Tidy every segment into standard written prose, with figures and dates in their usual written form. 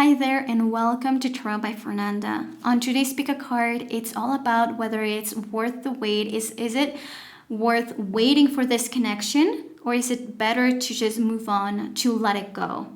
Hi there and welcome to Tarot by Fernanda. On today's pick a card, it's all about whether it's worth the wait. Is it worth waiting for this connection, or is it better to just move on, to let it go?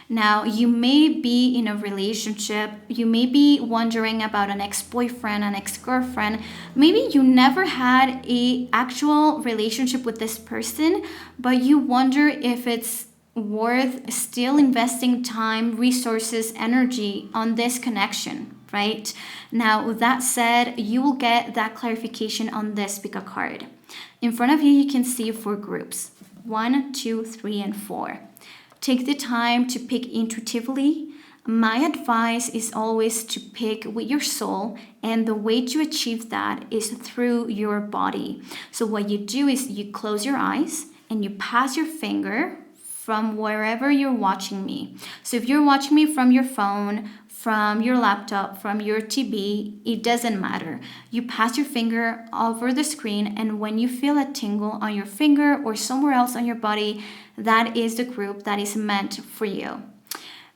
Now, you may be in a relationship, you may be wondering about an ex-boyfriend, an ex-girlfriend. Maybe you never had a actual relationship with this person, but you wonder if it's worth still investing time, resources, energy on this connection, right? Now, with that said, you will get that clarification on this pick a card. In front of you, you can see 4 groups: 1, 2, 3, and 4. Take the time to pick intuitively. My advice is always to pick with your soul, and the way to achieve that is through your body. So what you do is you close your eyes and you pass your finger from wherever you're watching me. So if you're watching me from your phone, from your laptop, from your TV, it doesn't matter. You pass your finger over the screen, and when you feel a tingle on your finger or somewhere else on your body, that is the group that is meant for you.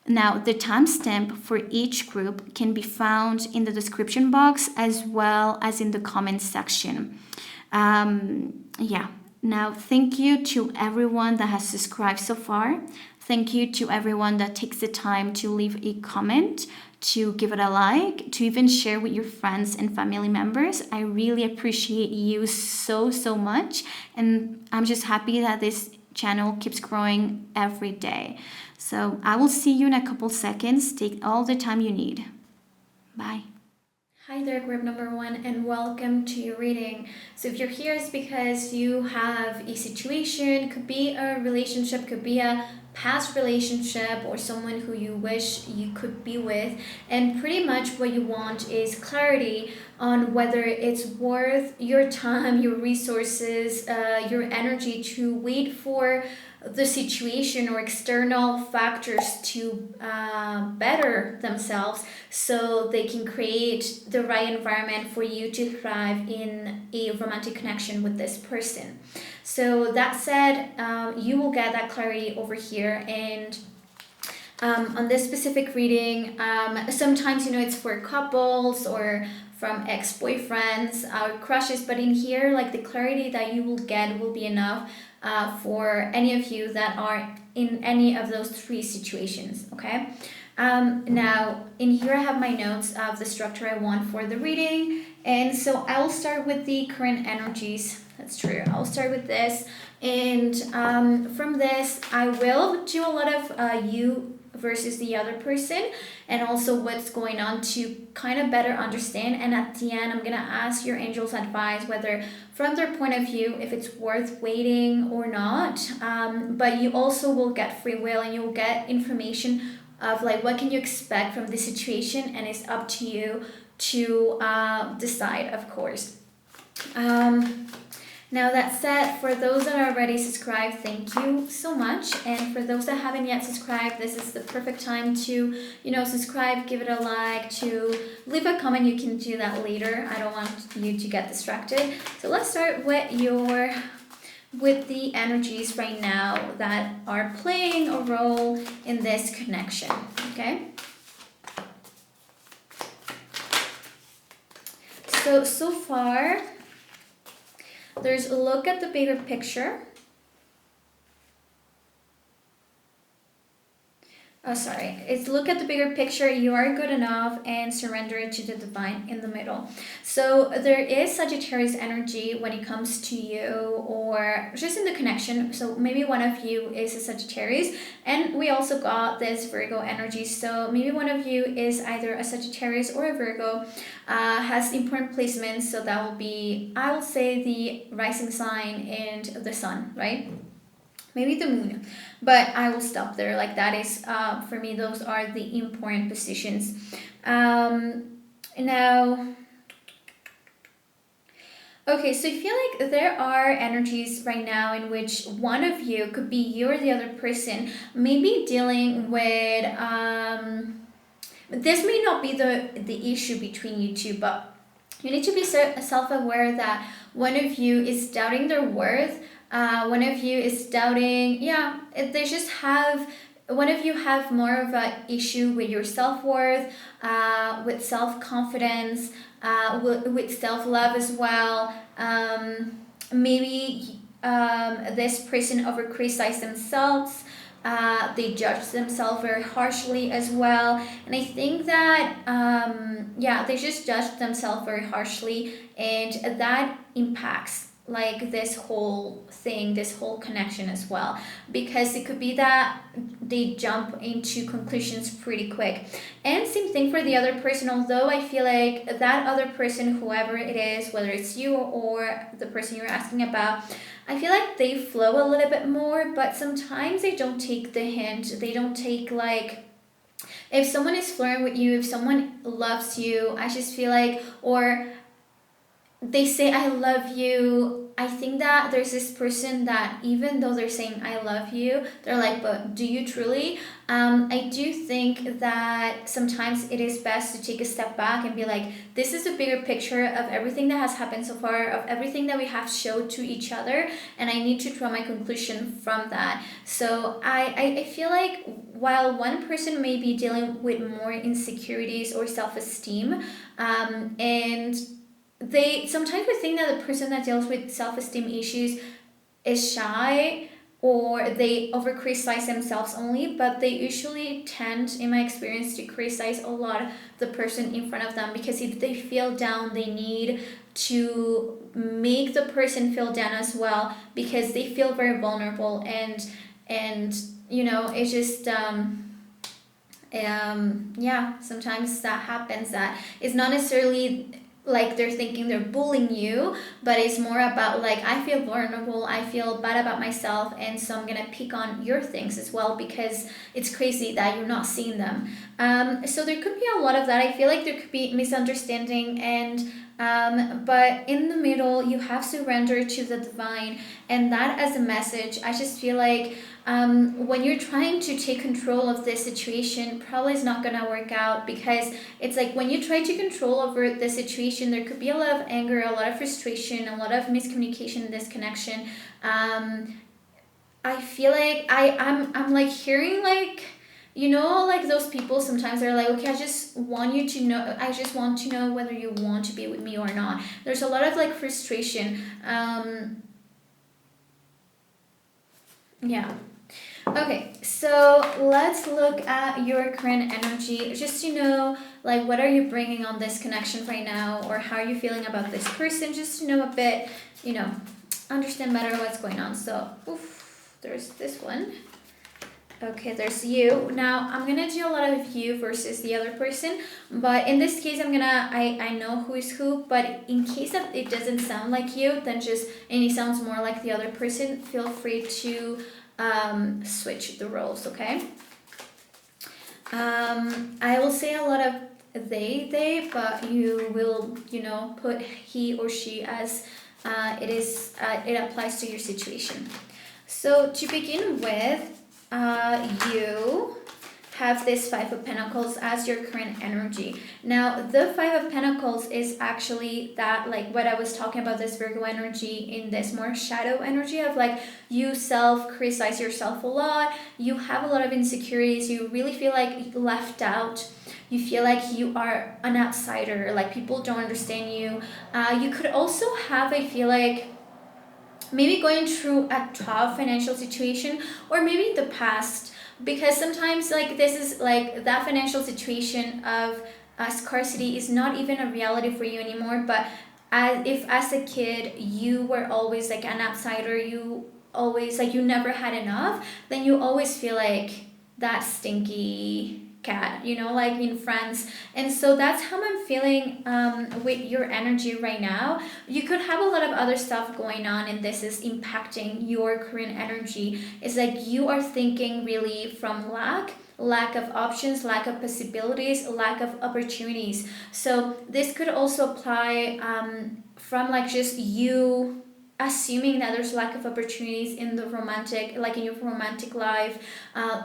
Now, the timestamp for each group can be found in the description box as well as in the comment section. Now, thank you to everyone that has subscribed so far. Thank you to everyone that takes the time to leave a comment, to give it a like, to even share with your friends and family members. I really appreciate you so much. And I'm just happy that this channel keeps growing every day. So I will see you in a couple seconds. Take all the time you need. Bye. Hi there, group number 1, and welcome to your reading. So if you're here, it's because you have a situation. Could be a relationship, could be a past relationship, or someone who you wish you could be with, and pretty much what you want is clarity on whether it's worth your time, your resources, your energy to wait for the situation or external factors to better themselves so they can create the right environment for you to thrive in a romantic connection with this person. So that said, you will get that clarity over here. And on this specific reading, sometimes it's for couples or from ex-boyfriends or crushes, but in here, like, the clarity that you will get will be enough for any of you that are in any of those 3 situations. Okay. Now in here I have my notes of the structure I want for the reading, and so I will start with the current energies. That's true. I'll start with this, and from this I will do a lot of you versus the other person, and also what's going on to kind of better understand. And at the end, I'm going to ask your angels advice whether from their point of view if it's worth waiting or not. But you also will get free will, and you will get information of like what can you expect from the situation, and it's up to you to decide, of course. Now that said, for those that are already subscribed, thank you so much. And for those that haven't yet subscribed, this is the perfect time to, subscribe, give it a like, to leave a comment. You can do that later. I don't want you to get distracted. So let's start with the energies right now that are playing a role in this connection, okay? So far, there's a look at the bigger picture. It's look at the bigger picture. You are good enough, and surrender to the divine in the middle. So there is Sagittarius energy when it comes to you, or just in the connection. So maybe one of you is a Sagittarius, and we also got this Virgo energy. So maybe one of you is either a Sagittarius or a Virgo, has important placements. So that will be, I will say, the rising sign and the sun, right? Maybe the moon, but I will stop there. Like, that is, for me, those are the important positions. Now, okay, so I feel like there are energies right now in which one of you, could be you or the other person, maybe dealing with, this may not be the issue between you two, but you need to be self-aware that one of you is doubting their worth. One of you is doubting, they just have one of you have more of an issue with your self-worth, with self-confidence, with self-love as well. Maybe this person over criticize themselves. They judge themselves very harshly as well, and I think that yeah, they just judge themselves very harshly, and that impacts like this whole thing, this whole connection as well, because it could be that they jump into conclusions pretty quick. And same thing for the other person, although I feel like that other person, whoever it is, whether it's you or the person you're asking about, I feel like they flow a little bit more, but sometimes they don't take the hint. They don't take like, if someone is flirting with you, if someone loves you, I just feel like, or they say I love you, I think that there's this person that even though they're saying I love you, they're like, but do you truly? I do think that sometimes it is best to take a step back and be like, this is a bigger picture of everything that has happened so far, of everything that we have showed to each other, and I need to draw my conclusion from that. So I feel like while one person may be dealing with more insecurities or self-esteem, and they sometimes we think that the person that deals with self-esteem issues is shy, or they over criticize themselves only, but they usually tend, in my experience, to criticize a lot the person in front of them, because if they feel down, they need to make the person feel down as well, because they feel very vulnerable, and you know, it's just yeah, sometimes that happens, that it's not necessarily like they're thinking they're bullying you, but it's more about like, I feel vulnerable, I feel bad about myself, and so I'm gonna pick on your things as well, because it's crazy that you're not seeing them. So there could be a lot of that. I feel like there could be misunderstanding, and but in the middle you have surrender to the divine, and that as a message, I just feel like when you're trying to take control of this situation, probably is not gonna work out, because it's like when you try to control over the situation, there could be a lot of anger, a lot of frustration, a lot of miscommunication in this connection. I feel like I'm like hearing like, you know, like those people sometimes they're like, okay, I just want you to know, I just want to know whether you want to be with me or not. There's a lot of like frustration. Yeah. Okay, so let's look at your current energy, just to know like what are you bringing on this connection right now, or how are you feeling about this person, just to know a bit, you know, understand better what's going on. So, oof, there's this one. Okay, there's you. Now I'm gonna do a lot of you versus the other person, but in this case I know who is who, but in case that it doesn't sound like you, then just, and it sounds more like the other person, feel free to switch the roles, okay? I will say a lot of they, but you will, you know, put he or she as it applies to your situation. So to begin with, you have this Five of Pentacles as your current energy. Now, the Five of Pentacles is actually that, like what I was talking about, this Virgo energy, in this more shadow energy of like you self-criticize yourself a lot, you have a lot of insecurities, you really feel like left out, you feel like you are an outsider, like people don't understand you. You could also have, I feel like, maybe going through a tough financial situation, or maybe the past, because sometimes like this is like that financial situation of scarcity is not even a reality for you anymore, but if as a kid you were always like an outsider, you always like you never had enough, then you always feel like that stinky cat, you know, like in Friends. And so that's how I'm feeling with your energy right now. You could have a lot of other stuff going on, and this is impacting your current energy. It's like you are thinking really from lack of options, lack of possibilities, lack of opportunities. So this could also apply from like just you assuming that there's lack of opportunities in the romantic, like in your romantic life,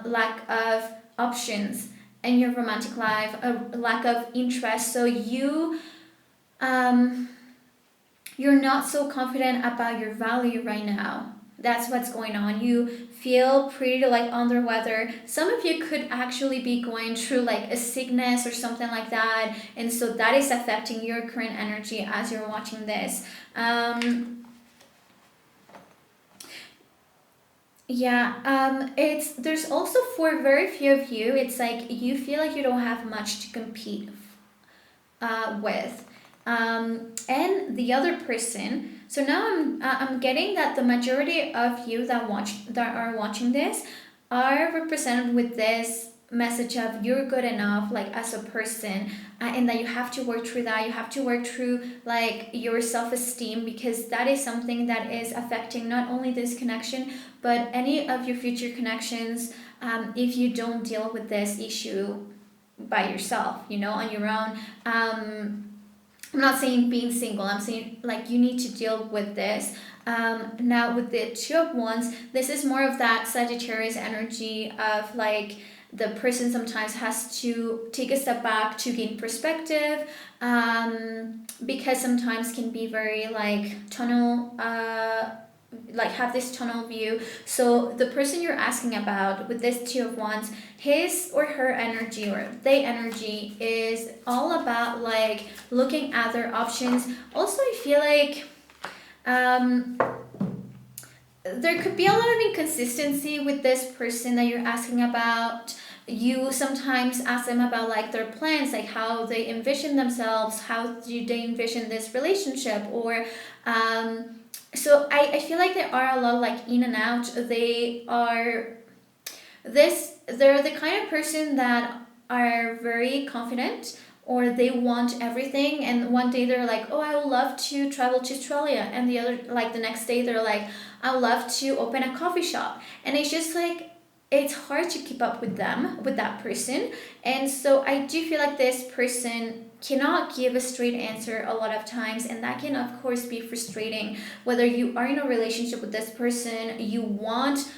lack of options in your romantic life, a lack of interest. So you're not so confident about your value right now. That's what's going on. You feel pretty like under weather. Some of you could actually be going through like a sickness or something like that, and so that is affecting your current energy as you're watching this. Yeah, it's there's also for very few of you, it's like you feel like you don't have much to compete with. And the other person. So now I'm getting that the majority of you that are watching this are represented with this message of you're good enough like as a person, and that you have to work through that. You have to work through like your self-esteem, because that is something that is affecting not only this connection but any of your future connections, if you don't deal with this issue by yourself, on your own. I'm not saying being single, I'm saying like you need to deal with this. Now, with the Two of Wands, this is more of that Sagittarius energy of like the person sometimes has to take a step back to gain perspective, because sometimes can be very like tunnel, like have this tunnel view. So the person you're asking about with this Two of Wands, his or her energy or they energy is all about like looking at their options. Also, I feel like there could be a lot of inconsistency with this person that you're asking about. You sometimes ask them about like their plans, like how they envision themselves, how do they envision this relationship, or so I feel like they are a lot like in and out. They're the kind of person that are very confident, or they want everything, and one day they're like, oh, I would love to travel to Australia, and the other, like the next day they're like, I would love to open a coffee shop. And it's just like it's hard to keep up with them, with that person. And so I do feel like this person cannot give a straight answer a lot of times, and that can of course be frustrating. Whether you are in a relationship with this person, you want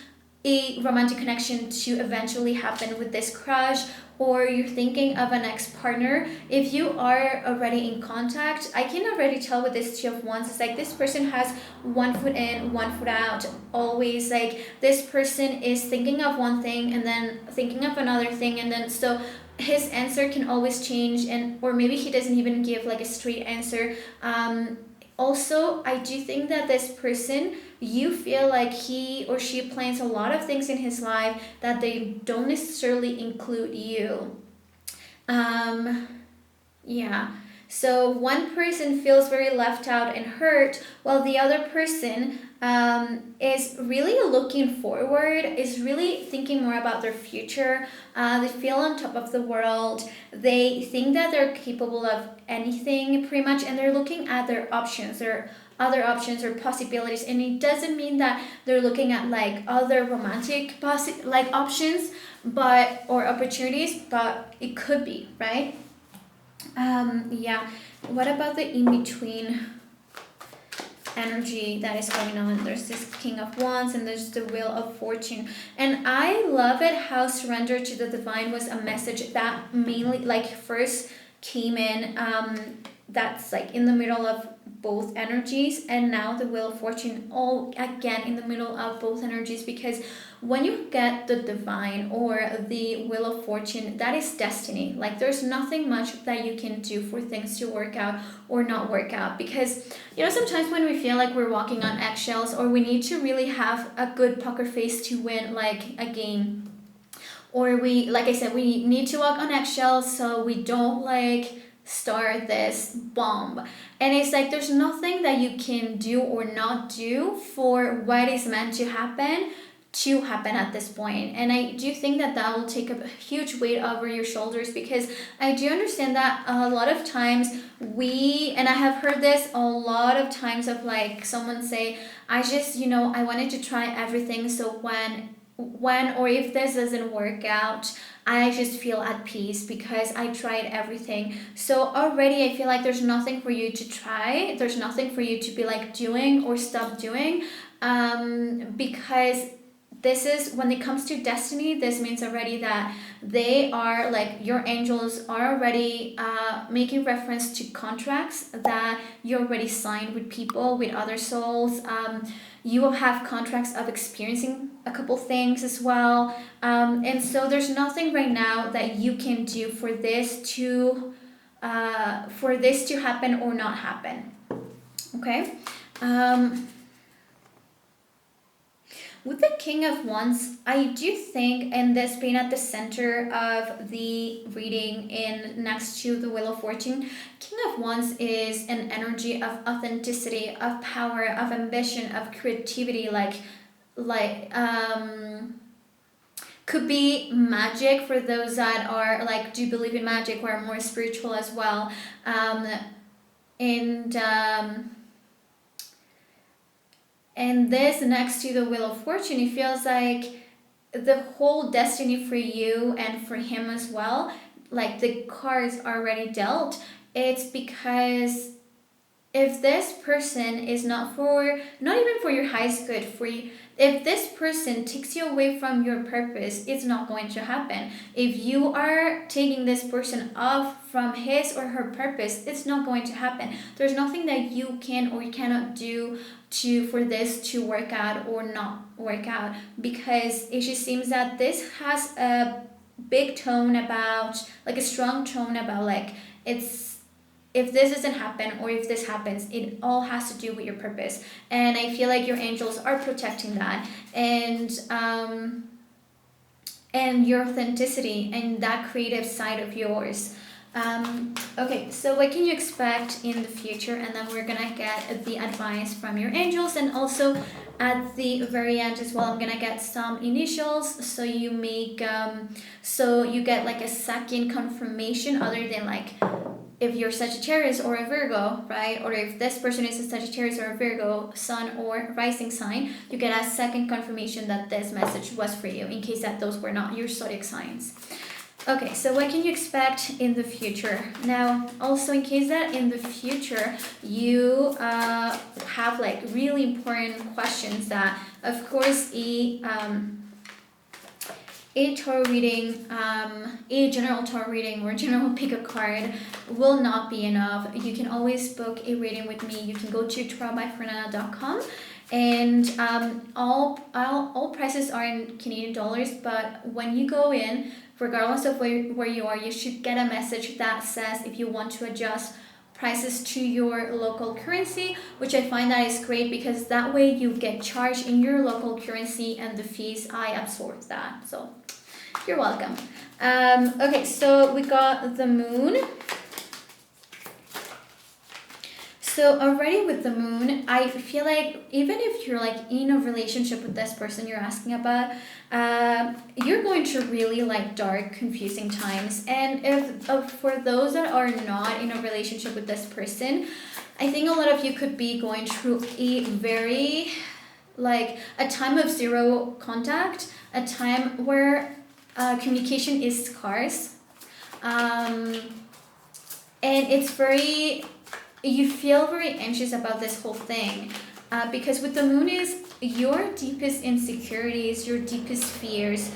a romantic connection to eventually happen with this crush, or you're thinking of an ex-partner. If you are already in contact, I can already tell with this Two of Wands, it's like this person has one foot in, one foot out, always. Like this person is thinking of one thing and then thinking of another thing, and then so his answer can always change, and or maybe he doesn't even give like a straight answer. Also, I do think that this person, you feel like he or she plans a lot of things in his life that they don't necessarily include you. Um, yeah. So one person feels very left out and hurt, while the other person is really looking forward, is really thinking more about their future. They feel on top of the world. They think that they're capable of anything pretty much, and they're looking at their options, their other options or possibilities. And it doesn't mean that they're looking at like other romantic like options, but or opportunities, but it could be, right? Yeah. What about the in-between energy that is going on? There's this King of Wands and there's the Wheel of Fortune. And I love it how surrender to the divine was a message that mainly like first came in, that's like in the middle of both energies, and now the Wheel of Fortune all again in the middle of both energies. Because when you get the divine or the Wheel of Fortune, that is destiny. Like there's nothing much that you can do for things to work out or not work out. Because sometimes when we feel like we're walking on eggshells, or we need to really have a good poker face to win like a game, or we, like I said, we need to walk on eggshells so we don't like start this bomb. And it's like there's nothing that you can do or not do for what is meant to happen at this point. And I do think that that will take a huge weight over your shoulders, because I do understand that a lot of times and I have heard this a lot of times of like someone say, I just I wanted to try everything, so when or if this doesn't work out, I just feel at peace because I tried everything. So already I feel like there's nothing for you to try. There's nothing for you to be like doing or stop doing, because this is when it comes to destiny, this means already that they are like, your angels are already making reference to contracts that you already signed with people, with other souls. You will have contracts of experiencing a couple things as well, and so there's nothing right now that you can do for this to happen or not happen. Okay. With the King of Wands, I do think, and this being at the center of the reading in next to the Wheel of Fortune, King of Wands is an energy of authenticity, of power, of ambition, of creativity, like could be magic for those that are like do believe in magic or are more spiritual as well. And And this next to the Wheel of Fortune, it feels like the whole destiny for you and for him as well, like the cards already dealt. It's because if this person is not even for your highest good, for you, if this person takes you away from your purpose, it's not going to happen. If you are taking this person off from his or her purpose, it's not going to happen. There's nothing that you can or you cannot do for this to work out or not work out, because it just seems that this has a big tone about, like a strong tone about, like, it's, if this doesn't happen or if this happens, it all has to do with your purpose. And I feel like your angels are protecting that, and your authenticity and that creative side of yours. Okay, so what can you expect in the future? And then we're gonna get the advice from your angels, and also at the very end as well, I'm gonna get some initials, so you make so you get like a second confirmation other than like if you're Sagittarius or a Virgo, right? Or if this person is a Sagittarius or a Virgo, sun or rising sign, you get a second confirmation that this message was for you, in case that those were not your zodiac signs. Okay, so what can you expect in the future? Now, also in case that in the future you have like really important questions that, of course, a tarot reading, a general tarot reading or general pick a card will not be enough. You can always book a reading with me. You can go to tarotbyfernanda.com, and all prices are in Canadian dollars, but when you go in, regardless of where you are, you should get a message that says if you want to adjust prices to your local currency, which I find that is great, because that way you get charged in your local currency and the fees, I absorb that. So you're welcome. Okay, so we got the moon. So already with the moon, I feel like even if you're like in a relationship with this person you're asking about, you're going to really like dark, confusing times. And if for those that are not in a relationship with this person, I think a lot of you could be going through a very like a time of zero contact, a time where communication is scarce, and it's very, you feel very anxious about this whole thing, because with the moon is your deepest insecurities, your deepest fears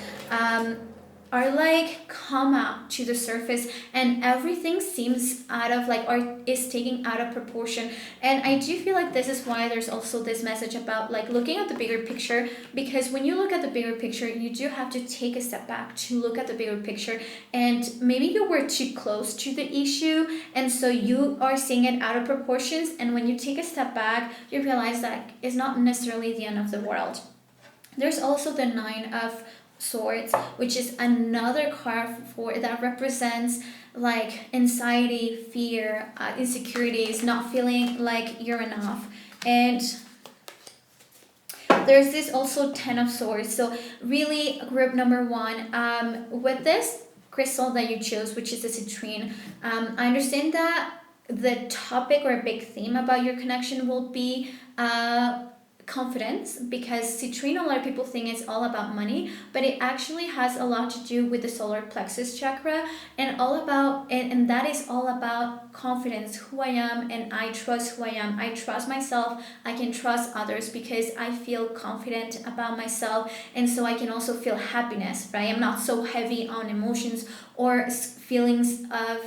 are like come out to the surface, and everything seems out of like, or is taking out of proportion. And I do feel like this is why there's also this message about like looking at the bigger picture, because when you look at the bigger picture, you do have to take a step back to look at the bigger picture, and maybe you were too close to the issue, and so you are seeing it out of proportions, and when you take a step back, you realize that it's not necessarily the end of the world. There's also the Nine of Swords, which is another card for that represents like anxiety, fear, insecurities, not feeling like you're enough. And there's this also Ten of Swords. So really group number one, with this crystal that you chose, which is the citrine, I understand that the topic or a big theme about your connection will be confidence, because citrine, a lot of people think it's all about money, but it actually has a lot to do with the solar plexus chakra, and all about and that is all about confidence, who I am, and I trust who I am. I trust myself, I can trust others because I feel confident about myself, and so I can also feel happiness, right? I'm not so heavy on emotions or feelings of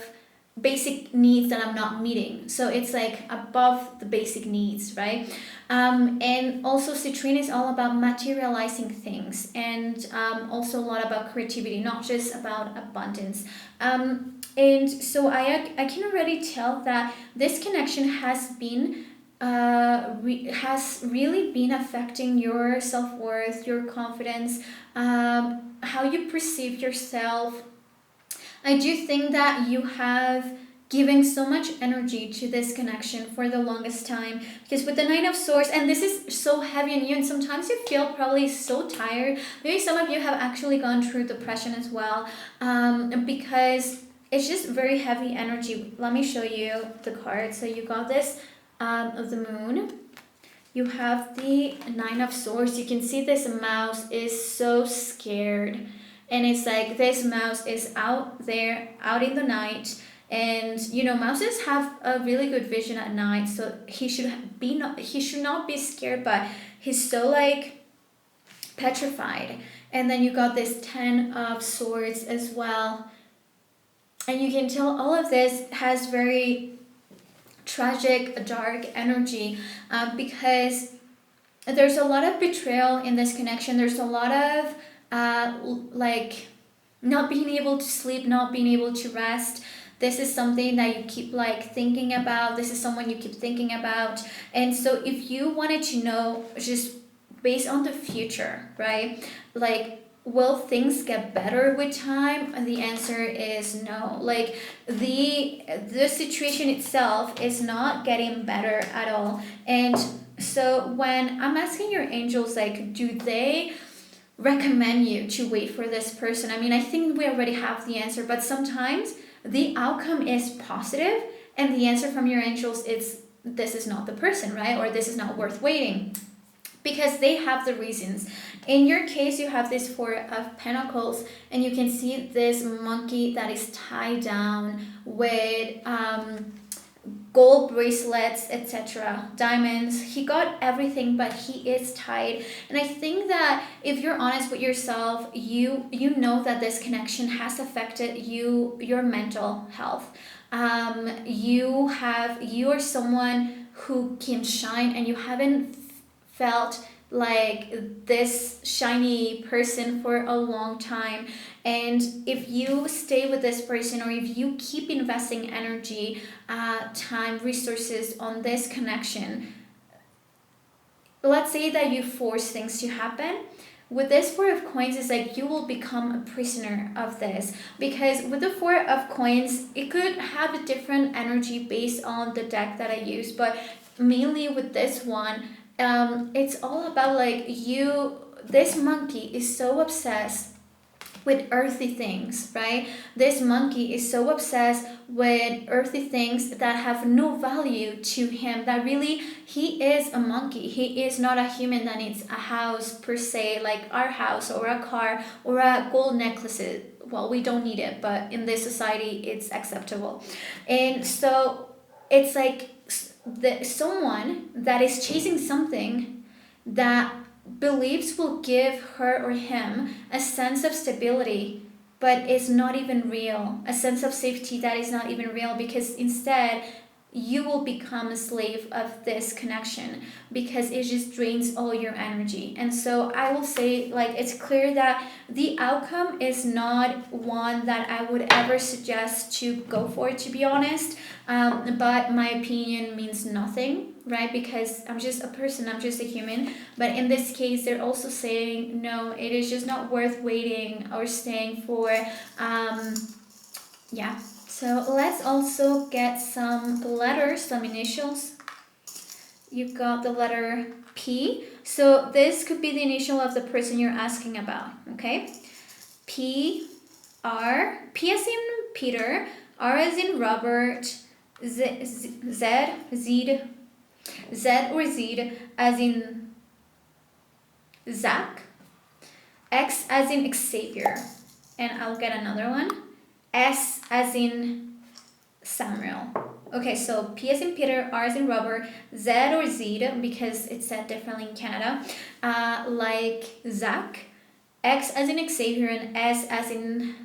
basic needs that I'm not meeting. So it's like above the basic needs, right? And also citrine is all about materializing things, and also a lot about creativity, not just about abundance. And so I can already tell that this connection has been has really been affecting your self-worth, your confidence, how you perceive yourself. I do think that you have given so much energy to this connection for the longest time, because with the Nine of Swords, and this is so heavy on you, and sometimes you feel probably so tired. Maybe some of you have actually gone through depression as well, because it's just very heavy energy. Let me show you the card. So you got this of the moon. You have the Nine of Swords. You can see this mouse is so scared. And it's like this mouse is out there, out in the night. And mouses have a really good vision at night. So he should not be scared, but he's so like petrified. And then you got this Ten of Swords as well. And you can tell all of this has very tragic, dark energy, because there's a lot of betrayal in this connection. There's a lot of like not being able to sleep, not being able to rest. This is something that you keep like thinking about. This is someone you keep thinking about. And so if you wanted to know, just based on the future, right? Like, will things get better with time? And the answer is no. Like the situation itself is not getting better at all. And so when I'm asking your angels, like, do they recommend you to wait for this person? I mean, I think we already have the answer, but sometimes the outcome is positive and the answer from your angels is this is not the person, right? Or this is not worth waiting, because they have the reasons. In your case, you have this Four of Pentacles, and you can see this monkey that is tied down with gold bracelets, etc., diamonds. He got everything, but he is tied. And I think that if you're honest with yourself, you know that this connection has affected your mental health. You are someone who can shine, and you haven't felt like this shiny person for a long time. And if you stay with this person, or if you keep investing energy, time, resources on this connection, let's say that you force things to happen, with this Four of Coins, it's like you will become a prisoner of this. Because with the Four of Coins, it could have a different energy based on the deck that I use, but mainly with this one, it's all about like this monkey is so obsessed with earthy things, right? This monkey is so obsessed with earthy things that have no value to him, that really he is a monkey. He is not a human that needs a house per se, like our house or a car or a gold necklace. Well, we don't need it, but in this society it's acceptable. And so it's like someone that is chasing something that believes will give her or him a sense of stability, but it's not even real, a sense of safety that is not even real, because instead you will become a slave of this connection, because it just drains all your energy. And so I will say, like, it's clear that the outcome is not one that I would ever suggest to go for, to be honest. But my opinion means nothing, right? Because I'm just a person, I'm just a human. But in this case, they're also saying, no, it is just not worth waiting or staying for. Yeah. So let's also get some letters, some initials. You got the letter P. So this could be the initial of the person you're asking about, okay? P, R, P as in Peter, R as in Robert, Z or Z as in Zach. X as in Xavier. And I'll get another one. S as in Samuel. Okay, so P as in Peter, R as in Robert, Z or Z because it's said differently in Canada, like Zach, X as in Xavier, and S as in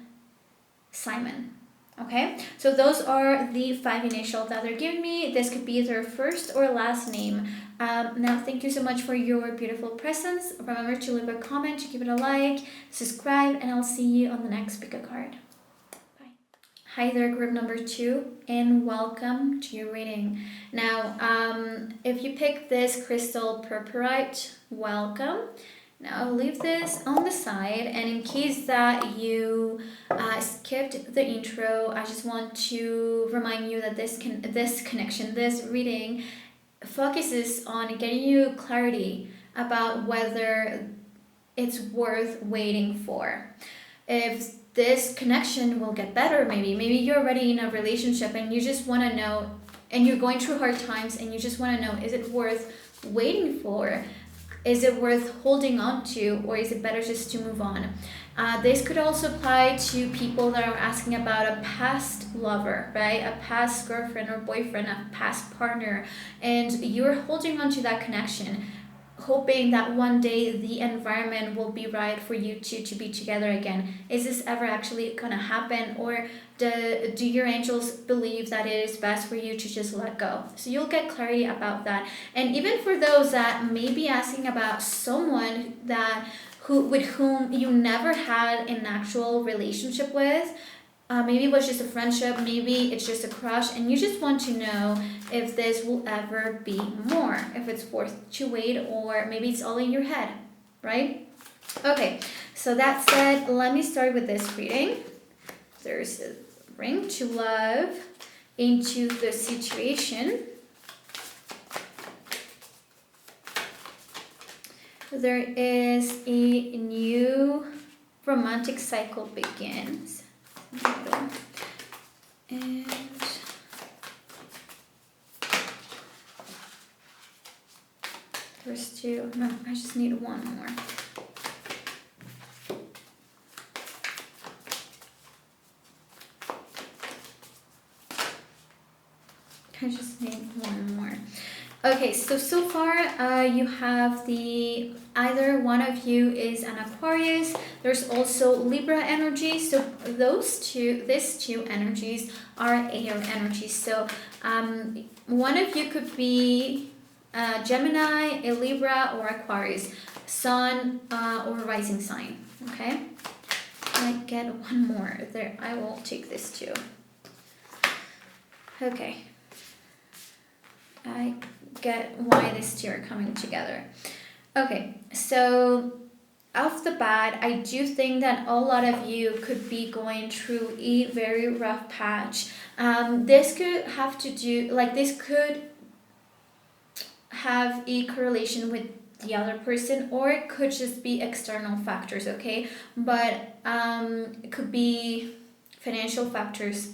Simon. Okay, so those are the 5 initials that they're giving me. This could be their first or last name. Now, thank you so much for your beautiful presence. Remember to leave a comment, to give it a like, subscribe, and I'll see you on the next pick a card. Bye. Hi there, group number 2, and welcome to your reading. Now, if you pick this crystal purpurite, welcome. Now I'll leave this on the side, and in case that you skipped the intro, I just want to remind you that this connection, this reading focuses on getting you clarity about whether it's worth waiting for. If this connection will get better, maybe you're already in a relationship and you just want to know, and you're going through hard times and you just want to know, is it worth waiting for? Is it worth holding on to, or is it better just to move on? This could also apply to people that are asking about a past lover, right? A past girlfriend or boyfriend, a past partner, and you're holding on to that connection, hoping that one day the environment will be right for you two to be together again. Is this ever actually gonna happen, or do your angels believe that it is best for you to just let go? So you'll get clarity about that. And even for those that may be asking about someone with whom you never had an actual relationship with, maybe it was just a friendship, maybe it's just a crush, and you just want to know if this will ever be more, if it's worth to wait, or maybe it's all in your head, right? Okay, so that said, let me start with this reading. There's a ring to love into the situation. There is a new romantic cycle begins. And there's 2. No, I just need 1 more. I just need 1 more. Okay, so far you have either one of you is an Aquarius. There's also Libra energy. So these two energies are air energies. So one of you could be Gemini, a Libra, or Aquarius, Sun or rising sign. Okay, I get 1 more there. I will take this too. Okay, I get why these 2 are coming together. Okay, so off the bat, I do think that a lot of you could be going through a very rough patch. This could have to do, this could have a correlation with the other person, or it could just be external factors, okay? But it could be financial factors,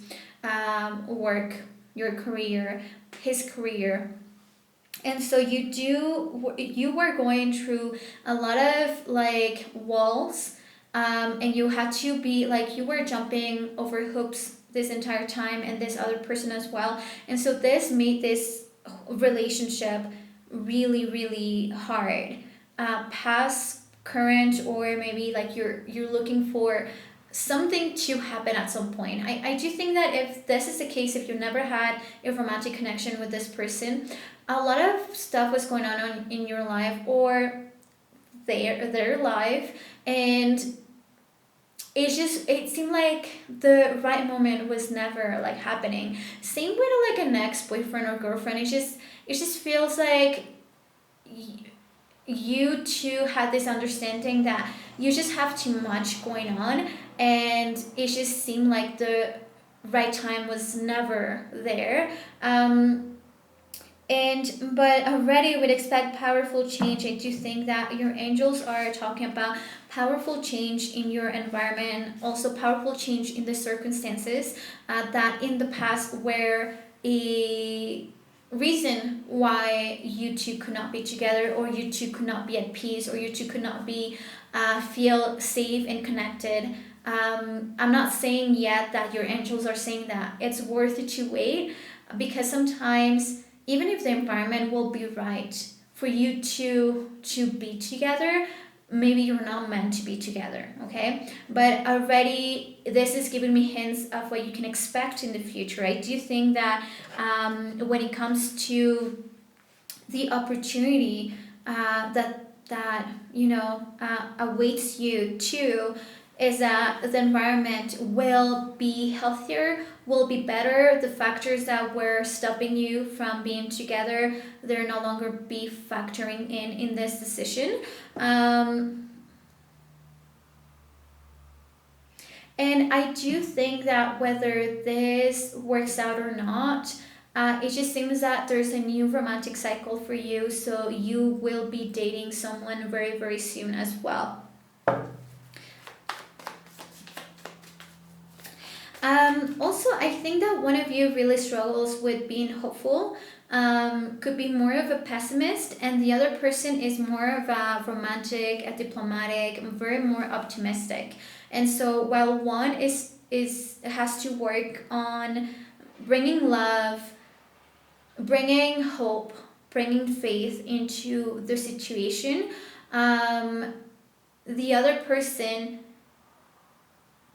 work, your career, his career. And so you were going through a lot of walls, and you had to be you were jumping over hoops this entire time, and this other person as well. And so this made this relationship really, really hard. Past, current, or maybe you're looking for something to happen at some point. I do think that if this is the case, if you never had a romantic connection with this person, a lot of stuff was going on in your life or their life, and it seemed like the right moment was never happening. Same with an ex-boyfriend or girlfriend. It just feels like you two had this understanding that you just have too much going on, and it just seemed like the right time was never there. But already would expect powerful change. I do think that your angels are talking about powerful change in your environment, also powerful change in the circumstances that in the past were a reason why you two could not be together, or you two could not be at peace, or you two could not be feel safe and connected. I'm not saying yet that your angels are saying that it's worth it to wait, because sometimes even if the environment will be right for you to be together, maybe you're not meant to be together, okay? But already this is giving me hints of what you can expect in the future. I do think that when it comes to the opportunity that awaits you too, is that the environment will be healthier, will be better. The factors that were stopping you from being together, they're no longer be factoring in this decision. And I do think that whether this works out or not, it just seems that there's a new romantic cycle for you, so you will be dating someone very, very soon as well. Also, I think that one of you really struggles with being hopeful. Could be more of a pessimist, and the other person is more of a romantic, a diplomatic, very more optimistic. And so, while one is has to work on bringing love, bringing hope, bringing faith into the situation, um, the other person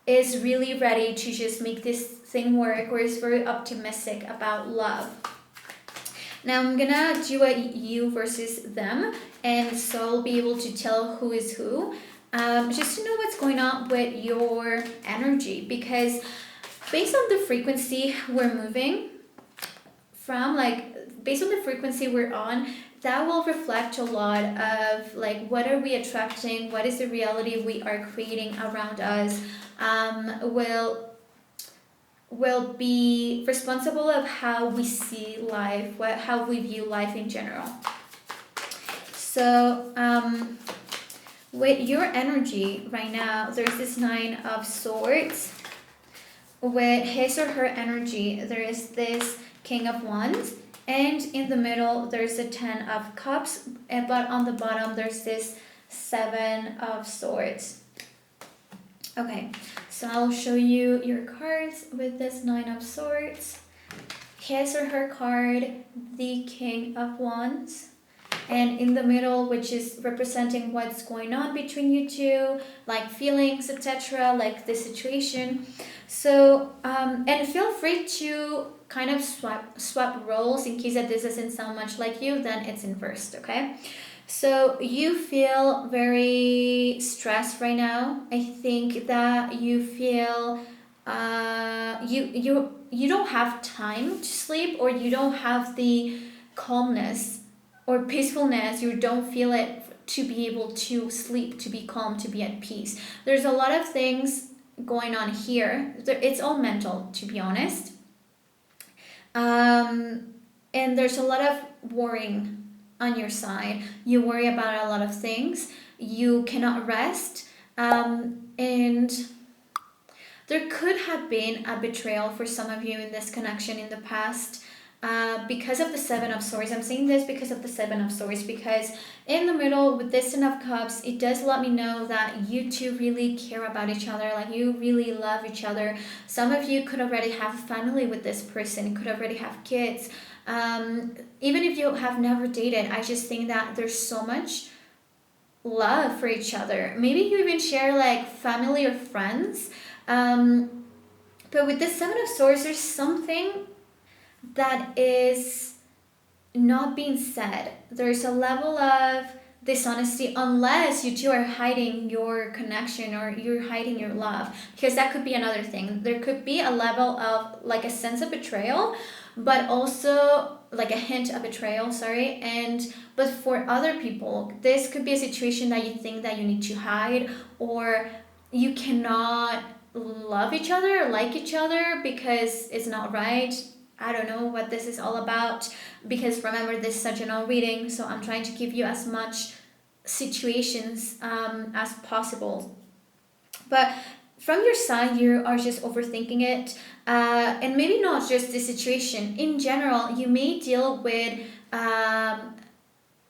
is really ready to just make this thing work, or is very optimistic about love. Now I'm gonna do a you versus them, and so I'll be able to tell who is who, just to know what's going on with your energy, because based on the frequency we're moving from, like based on the frequency we're on, that will reflect a lot of like what are we attracting, what is the reality we are creating around us, will be responsible of how we see life, how we view life in general. So with your energy right now, there's this Nine of Swords. With his or her energy, there is this King of Wands, and in the middle there's a Ten of Cups, but on the bottom there's this Seven of Swords. Okay, so I'll show you your cards with this Nine of Swords. His or her card, the King of Wands. And in the middle, which is representing what's going on between you two, like feelings, etc., like the situation. So, and feel free to kind of swap roles in case that this doesn't sound much like you, then it's inversed, okay? So you feel very stressed right now. I think that you feel you don't have time to sleep, or you don't have the calmness or peacefulness. You don't feel it to be able to sleep, to be calm, to be at peace. There's a lot of things going on here. It's all mental, to be honest. And there's a lot of worrying on your side. You worry about a lot of things. You cannot rest. And there could have been a betrayal for some of you in this connection in the past. Because of the Seven of Swords. I'm saying this because of the Seven of Swords, because in the middle with this Ten of Cups, it does let me know that you two really care about each other, like you really love each other. Some of you could already have a family with this person, could already have kids. Even if you have never dated, I just think that there's so much love for each other. Maybe you even share like family or friends. But with this Seven of Swords, there's something that is not being said. There's a level of dishonesty, unless you two are hiding your connection or you're hiding your love, because that could be another thing. There could be a level of like a sense of betrayal, but also like a hint of betrayal, sorry. And but for other people, this could be a situation that you think that you need to hide, or you cannot love each other or like each other because it's not right. I don't know what this is all about, because remember, this is a general reading, so I'm trying to give you as much situations as possible. But from your side, you are just overthinking it, and maybe not just the situation. In general, you may deal with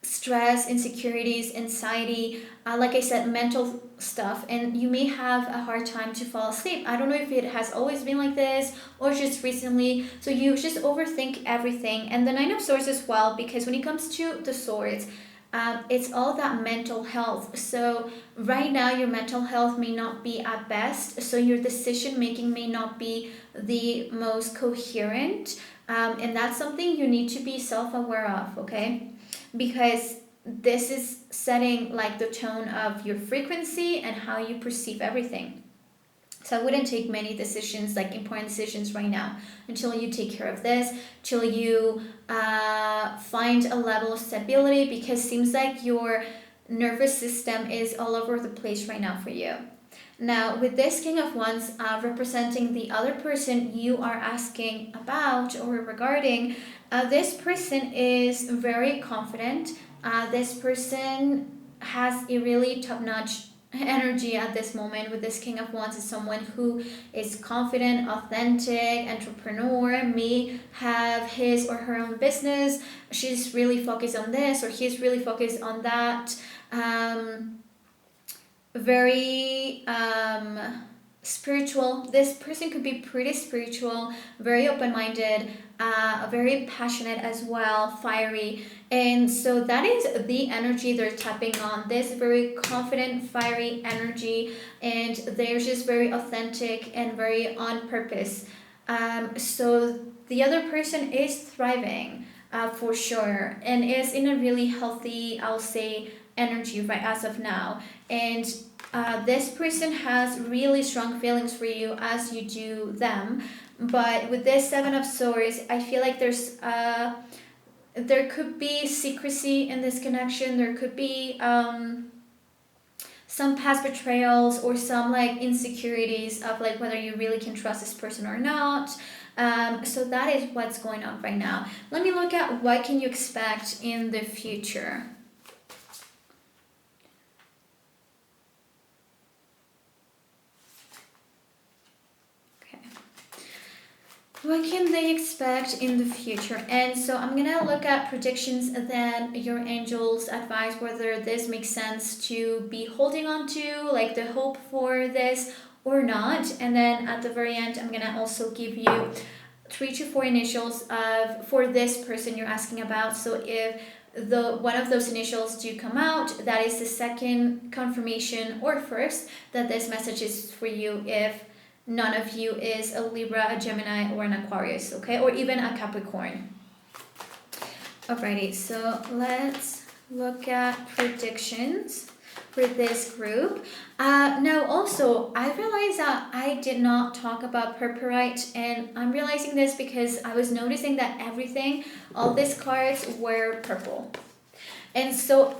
stress, insecurities, anxiety, like I said, mental stuff, and you may have a hard time to fall asleep. I don't know if it has always been like this or just recently. So you just overthink everything. And the Nine of Swords as well, because when it comes to the swords, it's all that mental health. So right now your mental health may not be at best, so your decision making may not be the most coherent, and that's something you need to be self-aware of, okay? Because this is setting like the tone of your frequency and how you perceive everything. So I wouldn't take many decisions, like important decisions right now, until you take care of this, till you find a level of stability, because it seems like your nervous system is all over the place right now for you. Now, with this King of Wands representing the other person you are asking about or regarding, this person is very confident. This person has a really top-notch energy at this moment. With this King of Wands is someone who is confident, authentic, entrepreneur, may have his or her own business. She's really focused on this, or he's really focused on that. Very spiritual. This person could be pretty spiritual, very open-minded, very passionate as well, fiery. And so that is the energy they're tapping on, this very confident, fiery energy, and they're just very authentic and very on purpose. So the other person is thriving, for sure, and is in a really healthy, I'll say, energy right as of now. And this person has really strong feelings for you as you do them. But with this Seven of Swords, I feel like there could be secrecy in this connection. There could be some past betrayals or some like insecurities of like whether you really can trust this person or not. So that is what's going on right now. Let me look at what can you expect in the future. What can they expect in the future? And so I'm gonna look at predictions, then your angels advise whether this makes sense to be holding on to, like the hope for this or not. And then at the very end, I'm gonna also give you 3 to 4 initials of for this person you're asking about. So if the one of those initials do come out, that is the second confirmation, or first, that this message is for you if none of you is a Libra, a Gemini, or an Aquarius, okay? Or even a Capricorn. Alrighty, so let's look at predictions for this group. Now also, I realized that I did not talk about purpurite, and I'm realizing this because I was noticing that everything, all these cards were purple. And so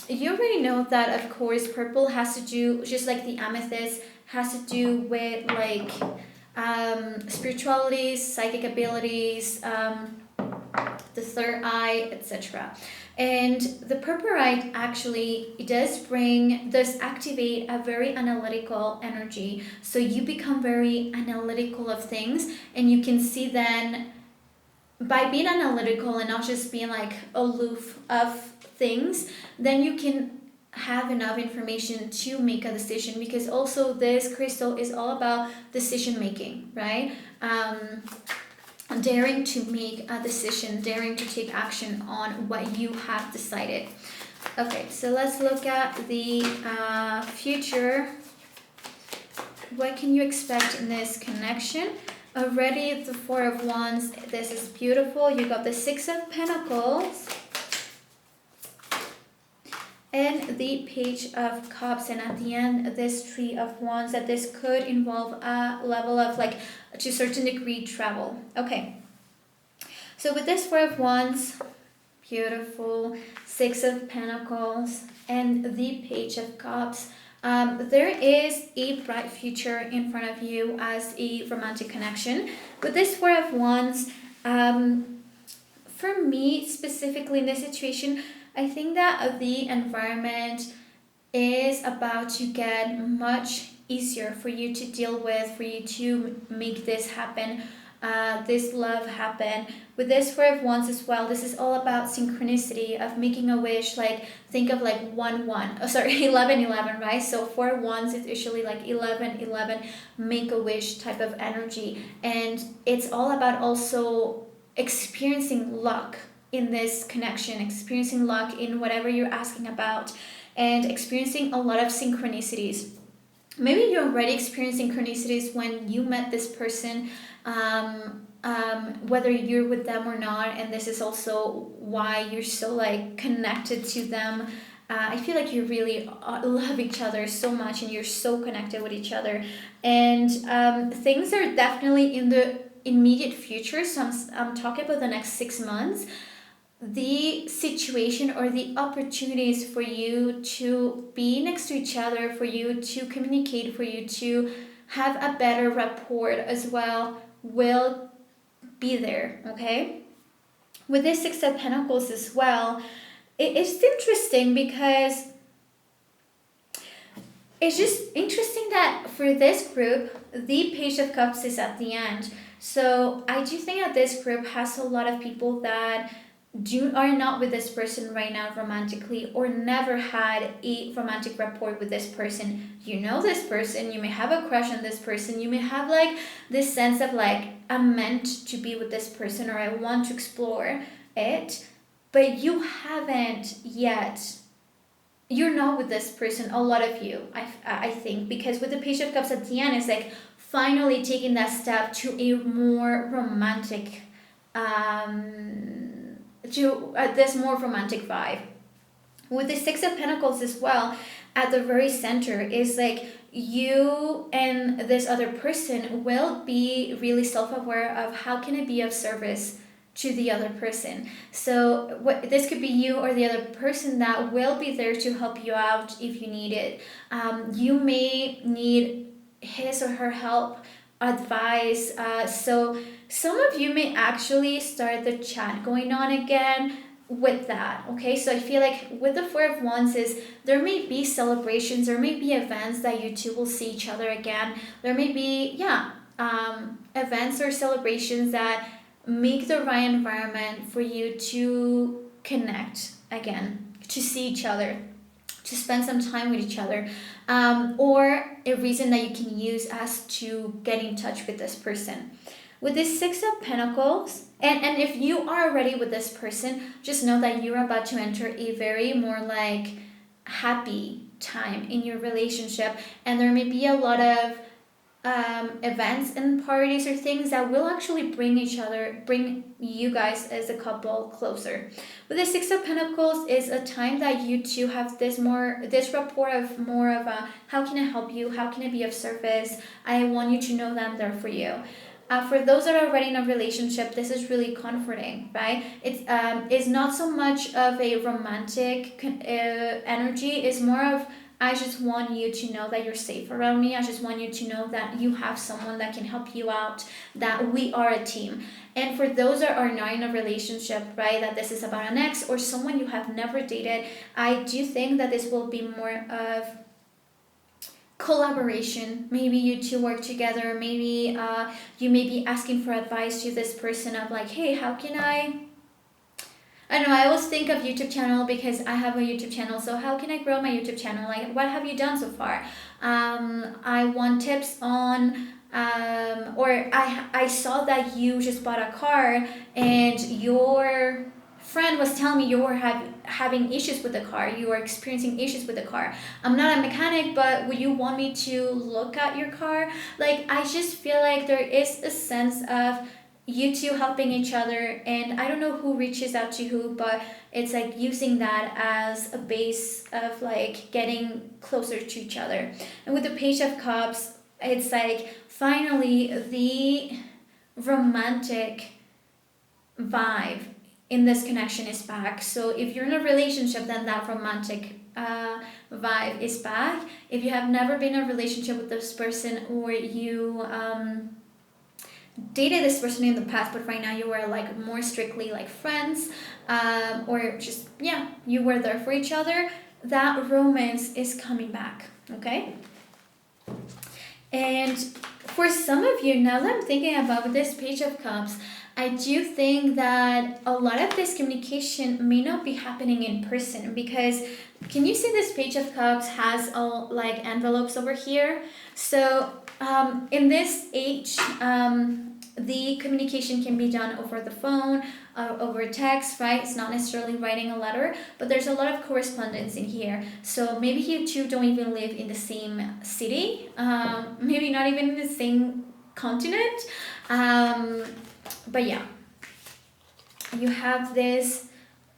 you already know that, of course, purple has to do, just like the amethyst, has to do with like spiritualities, psychic abilities, the third eye, etc. And the purpurite actually does activate a very analytical energy. So you become very analytical of things, and you can see then by being analytical and not just being like aloof of things, then you can have enough information to make a decision, because also this crystal is all about decision making, right? Daring to make a decision, daring to take action on what you have decided. Okay, so let's look at the future. What can you expect in this connection? Already the Four of Wands, this is beautiful. You got the Six of Pentacles and the Page of Cups, and at the end this Three of Wands, that this could involve a level of like, to a certain degree, travel. Okay, so with this Four of Wands, beautiful, Six of Pentacles and the Page of Cups, there is a bright future in front of you as a romantic connection. With this Four of Wands, for me specifically in this situation, I think that the environment is about to get much easier for you to deal with, for you to make this happen, this love happen. With this Four of Wands as well, this is all about synchronicity of making a wish. Like, think of like 1 1, oh sorry, 11 11, right? So 4 wands is usually like 11 11, make a wish type of energy. And it's all about also experiencing luck in this connection, experiencing luck in whatever you're asking about, and experiencing a lot of synchronicities. Maybe you already experienced synchronicities when you met this person, whether you're with them or not, and this is also why you're so like connected to them. I feel like you really love each other so much and you're so connected with each other. And things are definitely in the immediate future. So I'm talking about the next 6 months. The situation or the opportunities for you to be next to each other, for you to communicate, for you to have a better rapport as well, will be there, okay? With this Six of Pentacles as well, it's interesting because it's just interesting that for this group, the Page of Cups is at the end. So I do think that this group has a lot of people that are not with this person right now romantically, or never had a romantic rapport with this person. You know this person, you may have a crush on this person, you may have like this sense of like, I'm meant to be with this person, or I want to explore it, but you haven't yet. You're not with this person, a lot of you, I think, because with the Page of Cups at the end, it's like finally taking that step to a more romantic this more romantic vibe. With the Six of Pentacles as well, at the very center is like you and this other person will be really self-aware of how can I be of service to the other person. So this could be you or the other person that will be there to help you out if you need it. You may need his or her help, advice. So some of you may actually start the chat going on again with that. Okay, so I feel like with the Four of Wands is there may be celebrations, there may be events that you two will see each other again. There may be events or celebrations that make the right environment for you to connect again, to see each other, to spend some time with each other, or a reason that you can use as to get in touch with this person. With this Six of Pentacles, and if you are already with this person, just know that you're about to enter a very more like happy time in your relationship, and there may be a lot of events and parties or things that will actually bring you guys as a couple closer. With the Six of Pentacles is a time that you two have this rapport of more of a, how can I help you, how can I be of service, I want you to know that I'm there for you. For those that are already in a relationship, this is really comforting, right? It's not so much of a romantic energy. It's more of, I just want you to know that you're safe around me. I just want you to know that you have someone that can help you out, that we are a team. And for those that are not in a relationship, right, that this is about an ex or someone you have never dated, I do think that this will be more of collaboration. Maybe you two work together. Maybe you may be asking for advice to this person of like, hey, how can I don't know, I always think of YouTube channel because I have a YouTube channel. So how can I grow my YouTube channel? Like, what have you done so far? I want tips on, or I saw that you just bought a car and your friend was telling me you were having issues with the car. You were experiencing issues with the car. I'm not a mechanic, but would you want me to look at your car? Like, I just feel like there is a sense of you two helping each other, and I don't know who reaches out to who, but it's like using that as a base of like getting closer to each other. And with the Page of Cups, it's like finally the romantic vibe in this connection is back. So if you're in a relationship, then that romantic vibe is back. If you have never been in a relationship with this person, or you dated this person in the past, but right now you were like more strictly like friends, or just you were there for each other, that romance is coming back. Okay. And for some of you, now that I'm thinking about this Page of Cups, I do think that a lot of this communication may not be happening in person, because can you see this Page of Cups has all like envelopes over here? So in this age, the communication can be done over the phone, over text, right? It's not necessarily writing a letter, but there's a lot of correspondence in here. So maybe you two don't even live in the same city, maybe not even in the same continent. But yeah, you have this.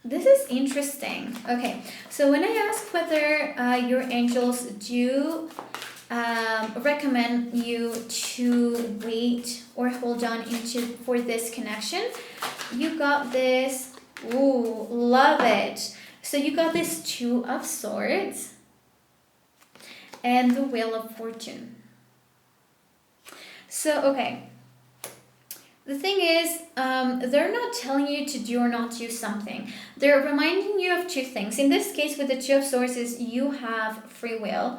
This is interesting. Okay, so when I ask whether your angels do recommend you to wait or hold on into for this connection, you got this. Ooh, love it. So you got this Two of Swords and the Wheel of Fortune. So okay, the thing is, they're not telling you to do or not do something. They're reminding you of two things. In this case, with the Two of Swords, is you have free will.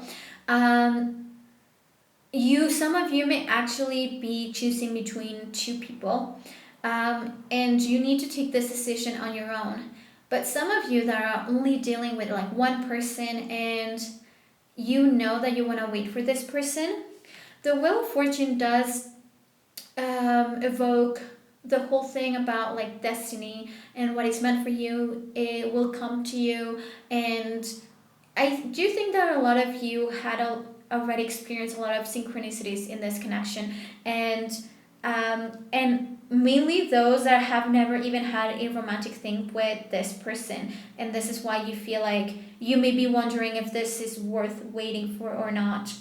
Some of you may actually be choosing between two people, and you need to take this decision on your own. But some of you that are only dealing with like one person, and you know that you want to wait for this person, the Wheel of Fortune does evoke the whole thing about like destiny, and what is meant for you, it will come to you. And I do think that a lot of you had already experienced a lot of synchronicities in this connection, and mainly those that have never even had a romantic thing with this person, and this is why you feel like you may be wondering if this is worth waiting for or not.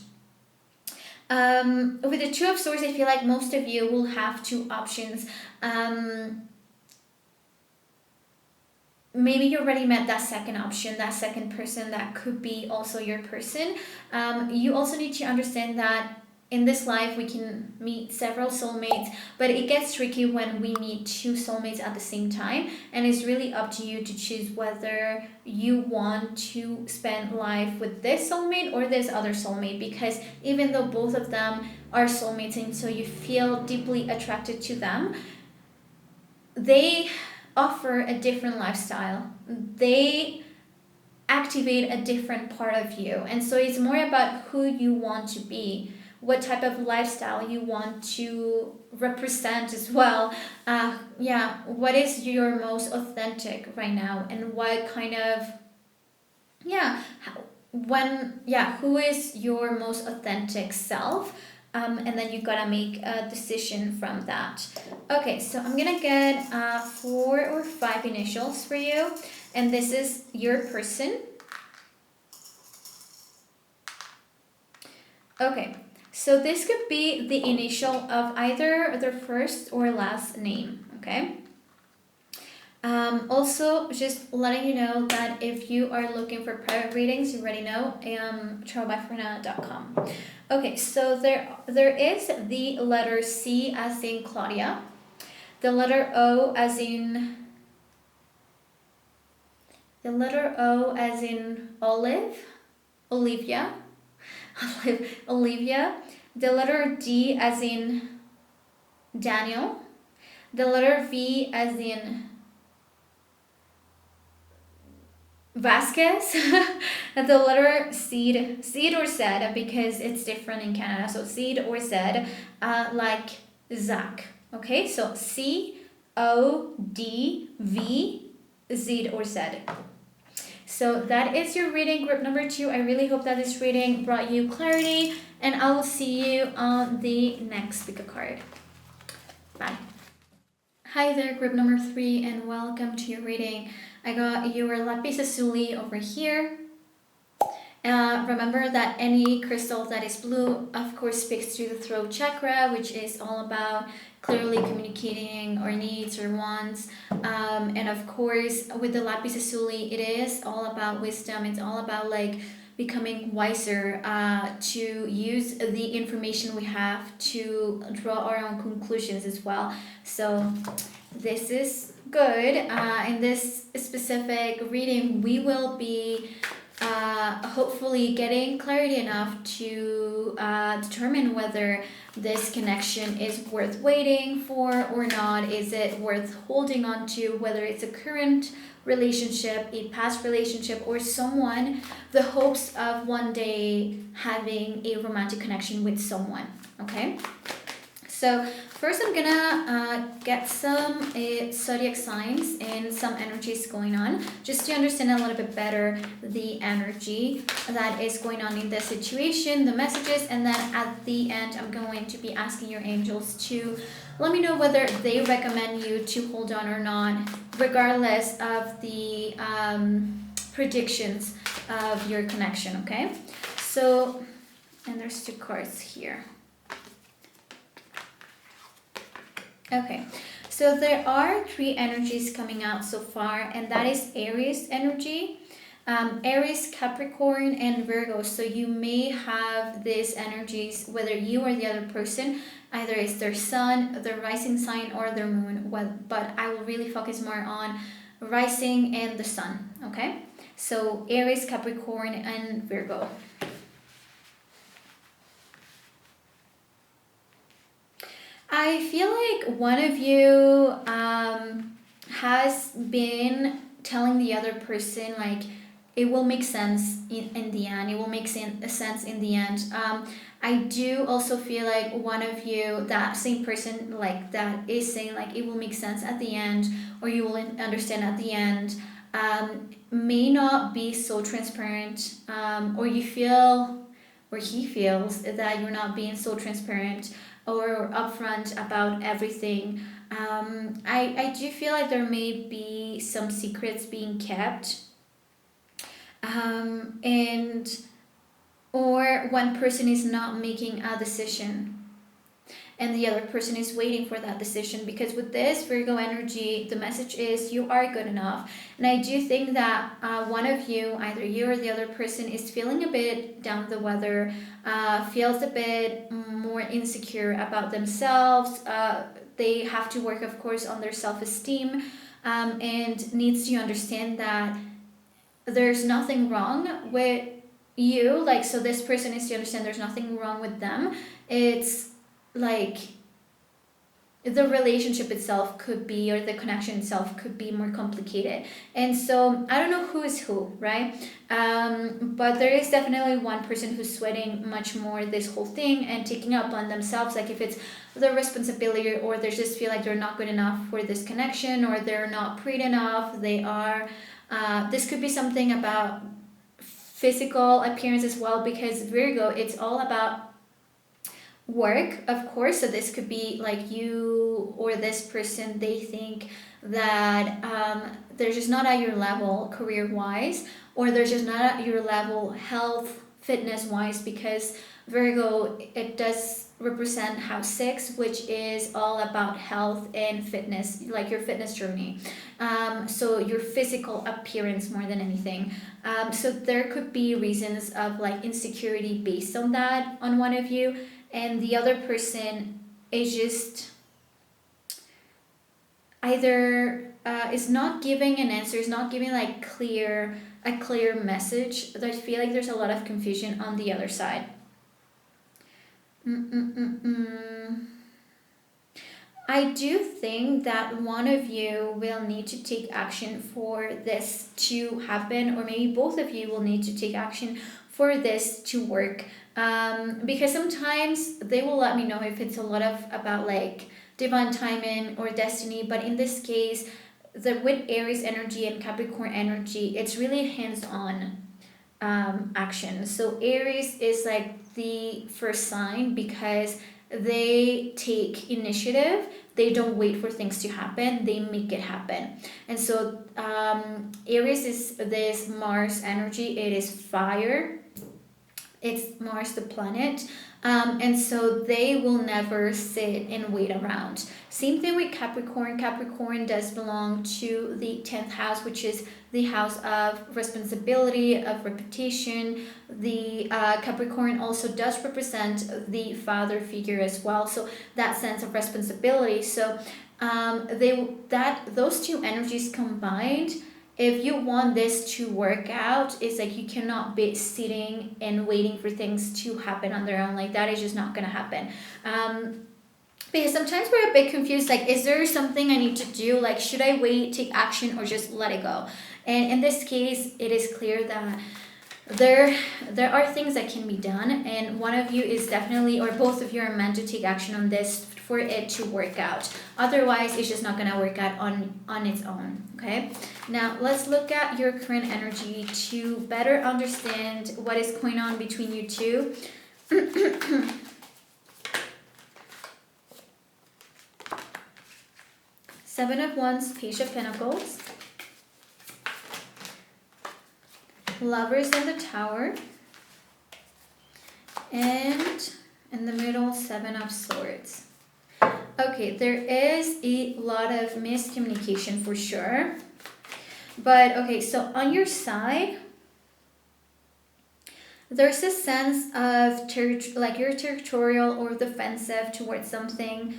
With the Two of Swords, I feel like most of you will have two options. Maybe you already met that second option, that second person that could be also your person. You also need to understand that in this life we can meet several soulmates, but it gets tricky when we meet two soulmates at the same time, and it's really up to you to choose whether you want to spend life with this soulmate or this other soulmate, because even though both of them are soulmates and so you feel deeply attracted to them, they offer a different lifestyle. They activate a different part of you, and so it's more about who you want to be, what type of lifestyle you want to represent as well. What is your most authentic right now, and what kind of who is your most authentic self, and then you gotta make a decision from that. Okay, so I'm gonna get 4 or 5 initials for you, and this is your person. Okay, so this could be the initial of either their first or last name, okay? Also, just letting you know that if you are looking for private readings, you already know, tarotbyfernanda.com. Okay, so there is the letter C as in Claudia, the letter O as in Olivia, Olivia, the letter D as in Daniel, the letter V as in Vasquez, and the letter seed or Zed, because it's different in Canada, so seed or Zed, like Zach. Okay, so CODV, Zed or Zed. So that is your reading, group number 2. I really hope that this reading brought you clarity, and I will see you on the next pick a card. Bye. Hi there, group number 3, and welcome to your reading. I got your lapis lazuli over here. Remember that any crystal that is blue, of course, speaks to the throat chakra, which is all about clearly communicating our needs or wants. And of course, with the lapis lazuli, it is all about wisdom. It's all about like becoming wiser, to use the information we have to draw our own conclusions as well. So this is good. In this specific reading, we will be hopefully getting clarity enough to determine whether this connection is worth waiting for or not. Is it worth holding on to, whether it's a current relationship, a past relationship, or someone, the hopes of one day having a romantic connection with someone. Okay, so first I'm gonna get some zodiac signs and some energies going on, just to understand a little bit better the energy that is going on in this situation, the messages, and then at the end I'm going to be asking your angels to let me know whether they recommend you to hold on or not, regardless of the predictions of your connection. Okay, so, and there's 2 cards here. Okay, so there are 3 energies coming out so far, and that is Aries energy, Aries, Capricorn, and Virgo. So you may have these energies, whether you or the other person, either it's their sun, their rising sign, or their moon. But I will really focus more on rising and the sun. Okay, so Aries, Capricorn, and Virgo. I feel like one of you has been telling the other person, like, it will make sense in the end. It will make sense in the end. I do also feel like one of you, that same person, like, that is saying, like, it will make sense at the end, or you will understand at the end, may not be so transparent, or you feel, or he feels that you're not being so transparent or upfront about everything. I do feel like there may be some secrets being kept, and or one person is not making a decision and the other person is waiting for that decision, because with this Virgo energy, the message is you are good enough. And I do think that one of you, either you or the other person, is feeling a bit down the weather, feels a bit more insecure about themselves. They have to work, of course, on their self-esteem, and needs to understand that there's nothing wrong with you. Like, so this person needs to understand there's nothing wrong with them. It's like the relationship itself could be, or the connection itself could be more complicated. And so I don't know who is who, right? But there is definitely one person who's sweating much more this whole thing and taking up on themselves, like if it's their responsibility, or they just feel like they're not good enough for this connection, or they're not pretty enough. They are this could be something about physical appearance as well, because Virgo, it's all about work, of course. So this could be like you or this person, they think that they're just not at your level career wise, or they're just not at your level health fitness wise, because Virgo, it does represent house 6, which is all about health and fitness, like your fitness journey, so your physical appearance more than anything. So there could be reasons of like insecurity based on that on one of you, and the other person is just either is not giving an answer, is not giving like a clear message. I feel like there's a lot of confusion on the other side. I do think that one of you will need to take action for this to happen, or maybe both of you will need to take action for this to work, because sometimes they will let me know if it's a lot of about like divine timing or destiny, but in this case, with Aries energy and Capricorn energy, it's really hands-on action. So Aries is like the first sign, because they take initiative, they don't wait for things to happen, they make it happen. And so Aries is this Mars energy, it is fire, it's Mars the planet, and so they will never sit and wait around. Same thing with Capricorn. Capricorn does belong to the 10th house, which is the house of responsibility, of reputation. The Capricorn also does represent the father figure as well, so that sense of responsibility. So those two energies combined if you want this to work out, it's like you cannot be sitting and waiting for things to happen on their own. Like that is just not gonna happen. Because sometimes we're a bit confused, like, is there something I need to do? Like, should I wait, take action, or just let it go? And in this case, it is clear that there there are things that can be done, and one of you is definitely, or both of you are meant to take action on this for it to work out. Otherwise, it's just not gonna work out on its own. Okay. Now let's look at your current energy to better understand what is going on between you two. Seven of Wands, Page of Pentacles, Lovers and the Tower, and in the middle, Seven of Swords. Okay, there is a lot of miscommunication for sure. But okay, so on your side, there's a sense of like you're territorial or defensive towards something.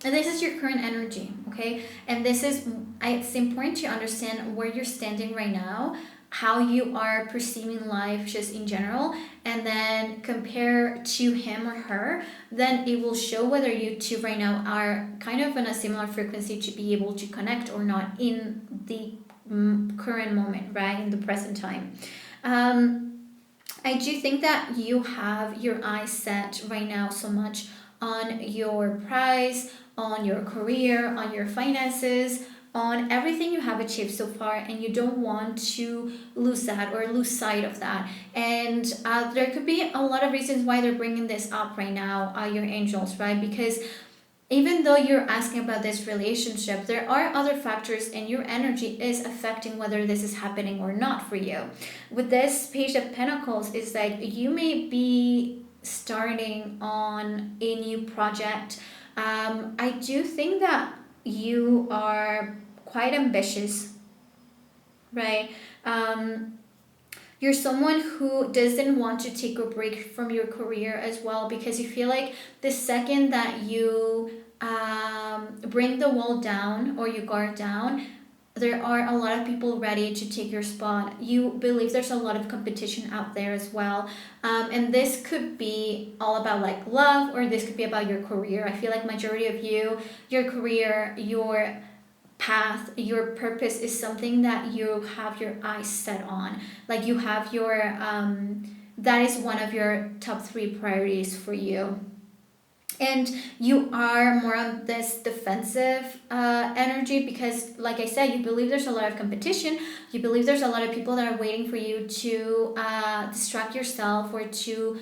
And this is your current energy, okay? And this is, it's important to understand where you're standing right now, how you are perceiving life just in general, and then compare to him or her. Then it will show whether you two right now are kind of in a similar frequency to be able to connect or not in the current moment, right? In the present time. I do think that you have your eyes set right now so much on your prize, on your career, on your finances, on everything you have achieved so far, and you don't want to lose that or lose sight of that. And there could be a lot of reasons why they're bringing this up right now, your angels, right? Because even though you're asking about this relationship, there are other factors, and your energy is affecting whether this is happening or not for you. With this Page of Pentacles, is like you may be starting on a new project. I do think that you are quite ambitious, right? You're someone who doesn't want to take a break from your career as well, because you feel like the second that you bring the wall down or you guard down, there are a lot of people ready to take your spot. You believe there's a lot of competition out there as well. And this could be all about like love, or this could be about your career. I feel like majority of you, your career, your path, your purpose is something that you have your eyes set on. Like you have your, that is one of your top 3 priorities for you. And you are more on this defensive energy because, like I said, you believe there's a lot of competition. You believe there's a lot of people that are waiting for you to distract yourself or to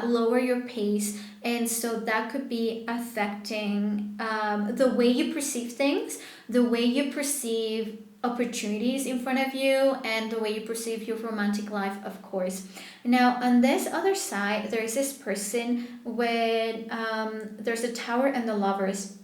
lower your pace. And so that could be affecting the way you perceive things, the way you perceive opportunities in front of you, and the way you perceive your romantic life, of course. Now on this other side, there is this person with there's a Tower and the Lovers.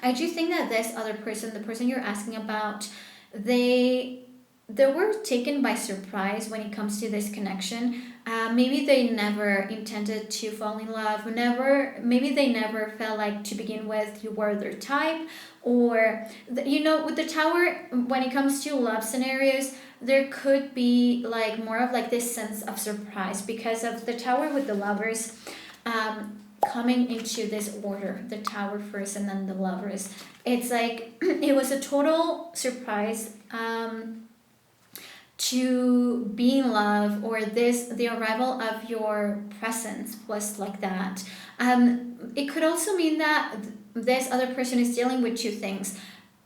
I do think that this other person, the person you're asking about, they were taken by surprise when it comes to this connection. Maybe they never intended to fall in love. Maybe they never felt like to begin with you were their type, or with the Tower, when it comes to love scenarios, there could be like more of like this sense of surprise because of the Tower with the Lovers. Coming into this order, the Tower first and then the Lovers, it's like it was a total surprise to be in love, or the arrival of your presence was like that. It could also mean that this other person is dealing with 2 things.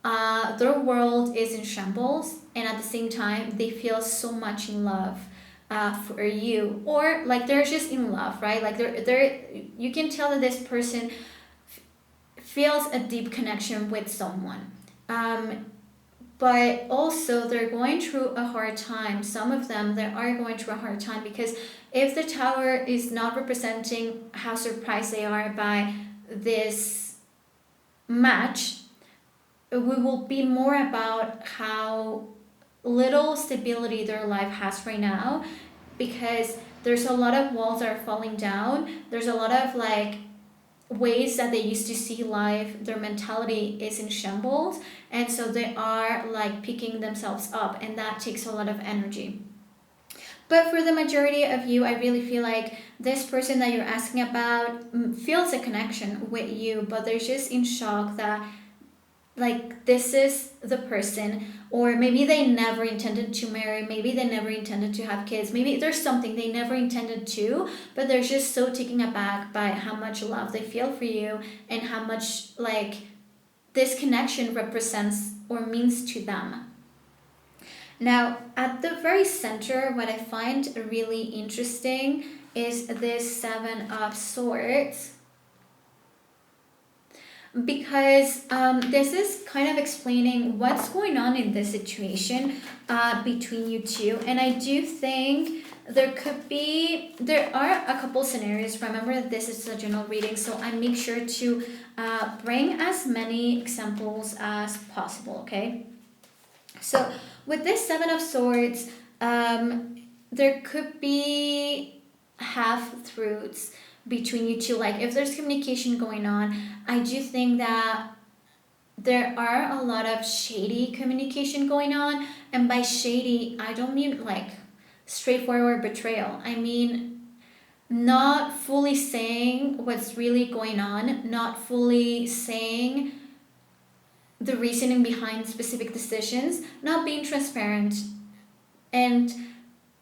Their world is in shambles, and at the same time they feel so much in love for you, or like they're just in love, right? Like they're you can tell that this person feels a deep connection with someone, but also they're going through a hard time. Some of them, they are going through a hard time because if the Tower is not representing how surprised they are by this match, we will be more about how little stability their life has right now, because there's a lot of walls that are falling down. There's a lot of like ways that they used to see life, their mentality is in shambles, and so they are like picking themselves up, and that takes a lot of energy. But for the majority of you, I really feel like this person that you're asking about feels a connection with you, but they're just in shock that like this is the person, or maybe they never intended to marry, maybe they never intended to have kids, maybe there's something they never intended to, but they're just so taken aback by how much love they feel for you and how much like this connection represents or means to them. Now, at the very center, what I find really interesting is this Seven of Swords, because this is kind of explaining what's going on in this situation between you two. And I do think there are a couple scenarios. Remember that this is a general reading, so I make sure to bring as many examples as possible, okay? So with this Seven of Swords, there could be half-truths between you two. Like if there's communication going on, I do think that there are a lot of shady communication going on. And by shady, I don't mean like straightforward betrayal. I mean not fully saying what's really going on, not fully saying the reasoning behind specific decisions, not being transparent. And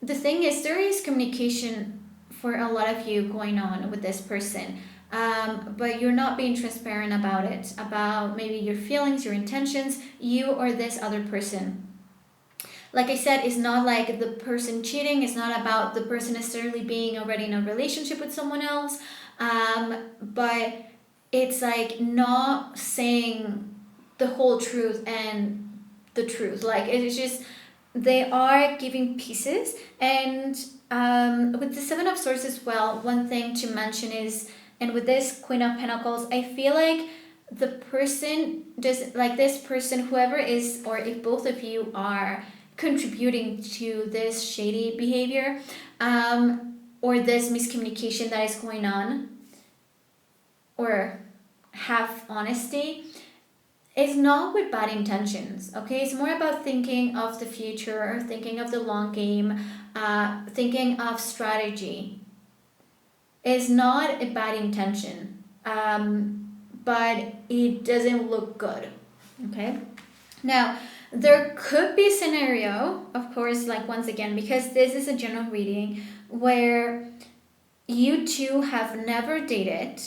the thing is, there is communication for a lot of you going on with this person, but you're not being transparent about it, about maybe your feelings, your intentions, you or this other person. Like I said, it's not like the person cheating, it's not about the person necessarily being already in a relationship with someone else, but it's like not saying the whole truth and the truth. Like it's just they are giving pieces. And with the Seven of Swords as well, one thing to mention is, and with this Queen of Pentacles, I feel like the person does, like this person, whoever is, or if both of you are contributing to this shady behavior, or this miscommunication that is going on, or have honesty, it's not with bad intentions, okay? It's more about thinking of the future, thinking of the long game, thinking of strategy. It's not a bad intention, but it doesn't look good, okay? Now, there could be a scenario, of course, like once again, because this is a general reading, where you two have never dated,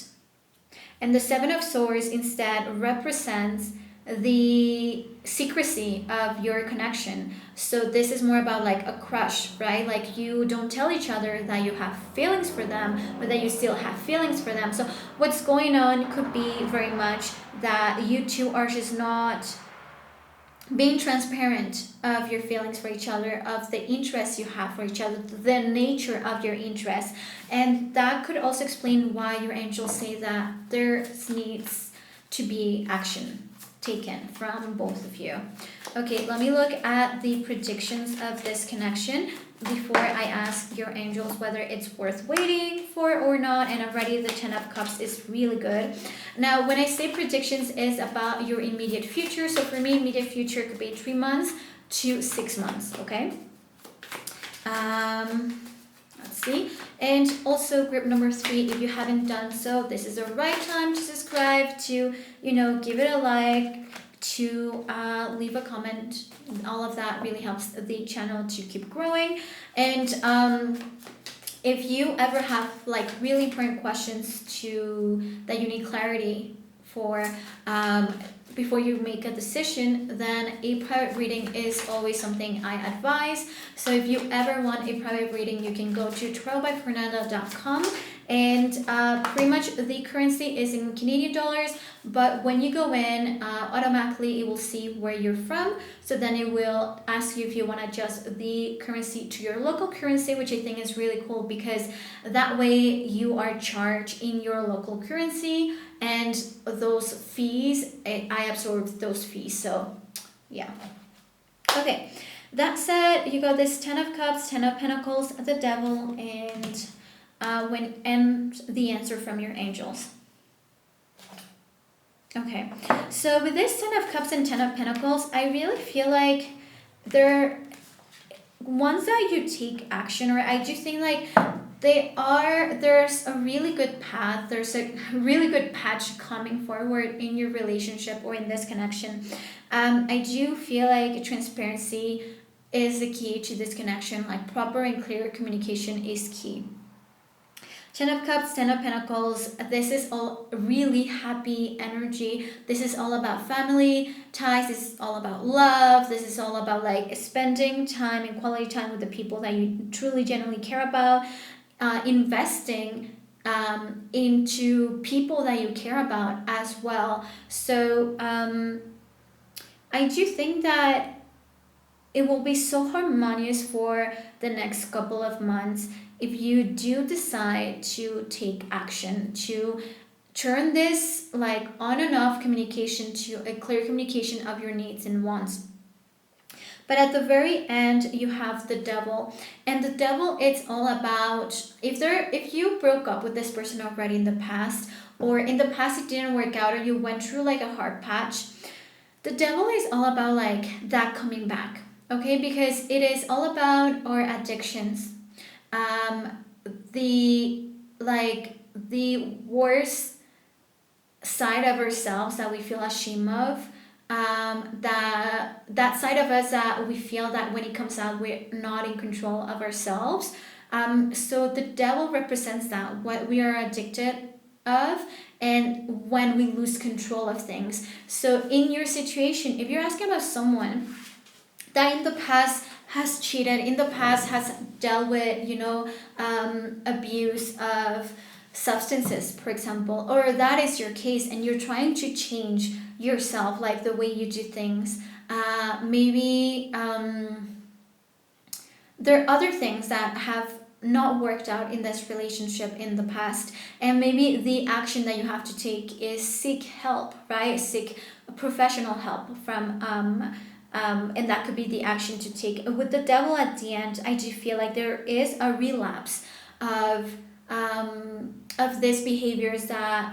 and the Seven of Swords instead represents the secrecy of your connection. So this is more about like a crush, right? Like you don't tell each other that you have feelings for them, but that you still have feelings for them. So what's going on could be very much that you two are just not being transparent of your feelings for each other, of the interests you have for each other, the nature of your interests. And that could also explain why your angels say that there needs to be action taken from both of you. Okay, let me look at the predictions of this connection before I ask your angels whether it's worth waiting for or not. And already the Ten of Cups is really good. Now, when I say predictions, is about your immediate future. So for me, immediate future could be 3 months to 6 months, okay? Let's see. And also group number 3, if you haven't done so, this is the right time to subscribe, to, give it a like, to leave a comment. All of that really helps the channel to keep growing. And if you ever have like really important questions that you need clarity for before you make a decision, then a private reading is always something I advise. So if you ever want a private reading, you can go to tarotbyfernanda.com, and pretty much the currency is in Canadian dollars, but when you go in, automatically it will see where you're from. So then it will ask you if you want to adjust the currency to your local currency, which I think is really cool, because that way you are charged in your local currency, and those fees, I absorb those fees. So yeah. Okay, that said, you got this Ten of Cups, Ten of Pentacles, the Devil, and the answer from your angels. Okay. So with this Ten of Cups and Ten of Pentacles, I really feel like they're once that you take action, or I do think like there's a really good path, there's a really good patch coming forward in your relationship or in this connection. I do feel like transparency is the key to this connection, like proper and clear communication is key. Ten of Cups, Ten of Pentacles, this is all really happy energy. This is all about family ties. This is all about love. This is all about like spending time and quality time with the people that you truly, genuinely care about. Investing into people that you care about as well. So I do think that it will be so harmonious for the next couple of months if you do decide to take action to turn this like on and off communication to a clear communication of your needs and wants. But at the very end you have the devil, and the devil, it's all about if you broke up with this person already in the past, or in the past it didn't work out, or you went through like a hard patch. The devil is all about like that coming back, okay? Because it is all about our addictions, um, the the worst side of ourselves that we feel ashamed of, that side of us that we feel that when it comes out we're not in control of ourselves. So the devil represents that, what we are addicted of, and when we lose control of things. So in your situation, if you're asking about someone that in the past has cheated, in the past has dealt with, abuse of substances, for example, or that is your case and you're trying to change yourself, like the way you do things, maybe there are other things that have not worked out in this relationship in the past, and maybe the action that you have to take is seek help, right? Seek professional help from and that could be the action to take. With the devil at the end, I do feel like there is a relapse of these behaviors that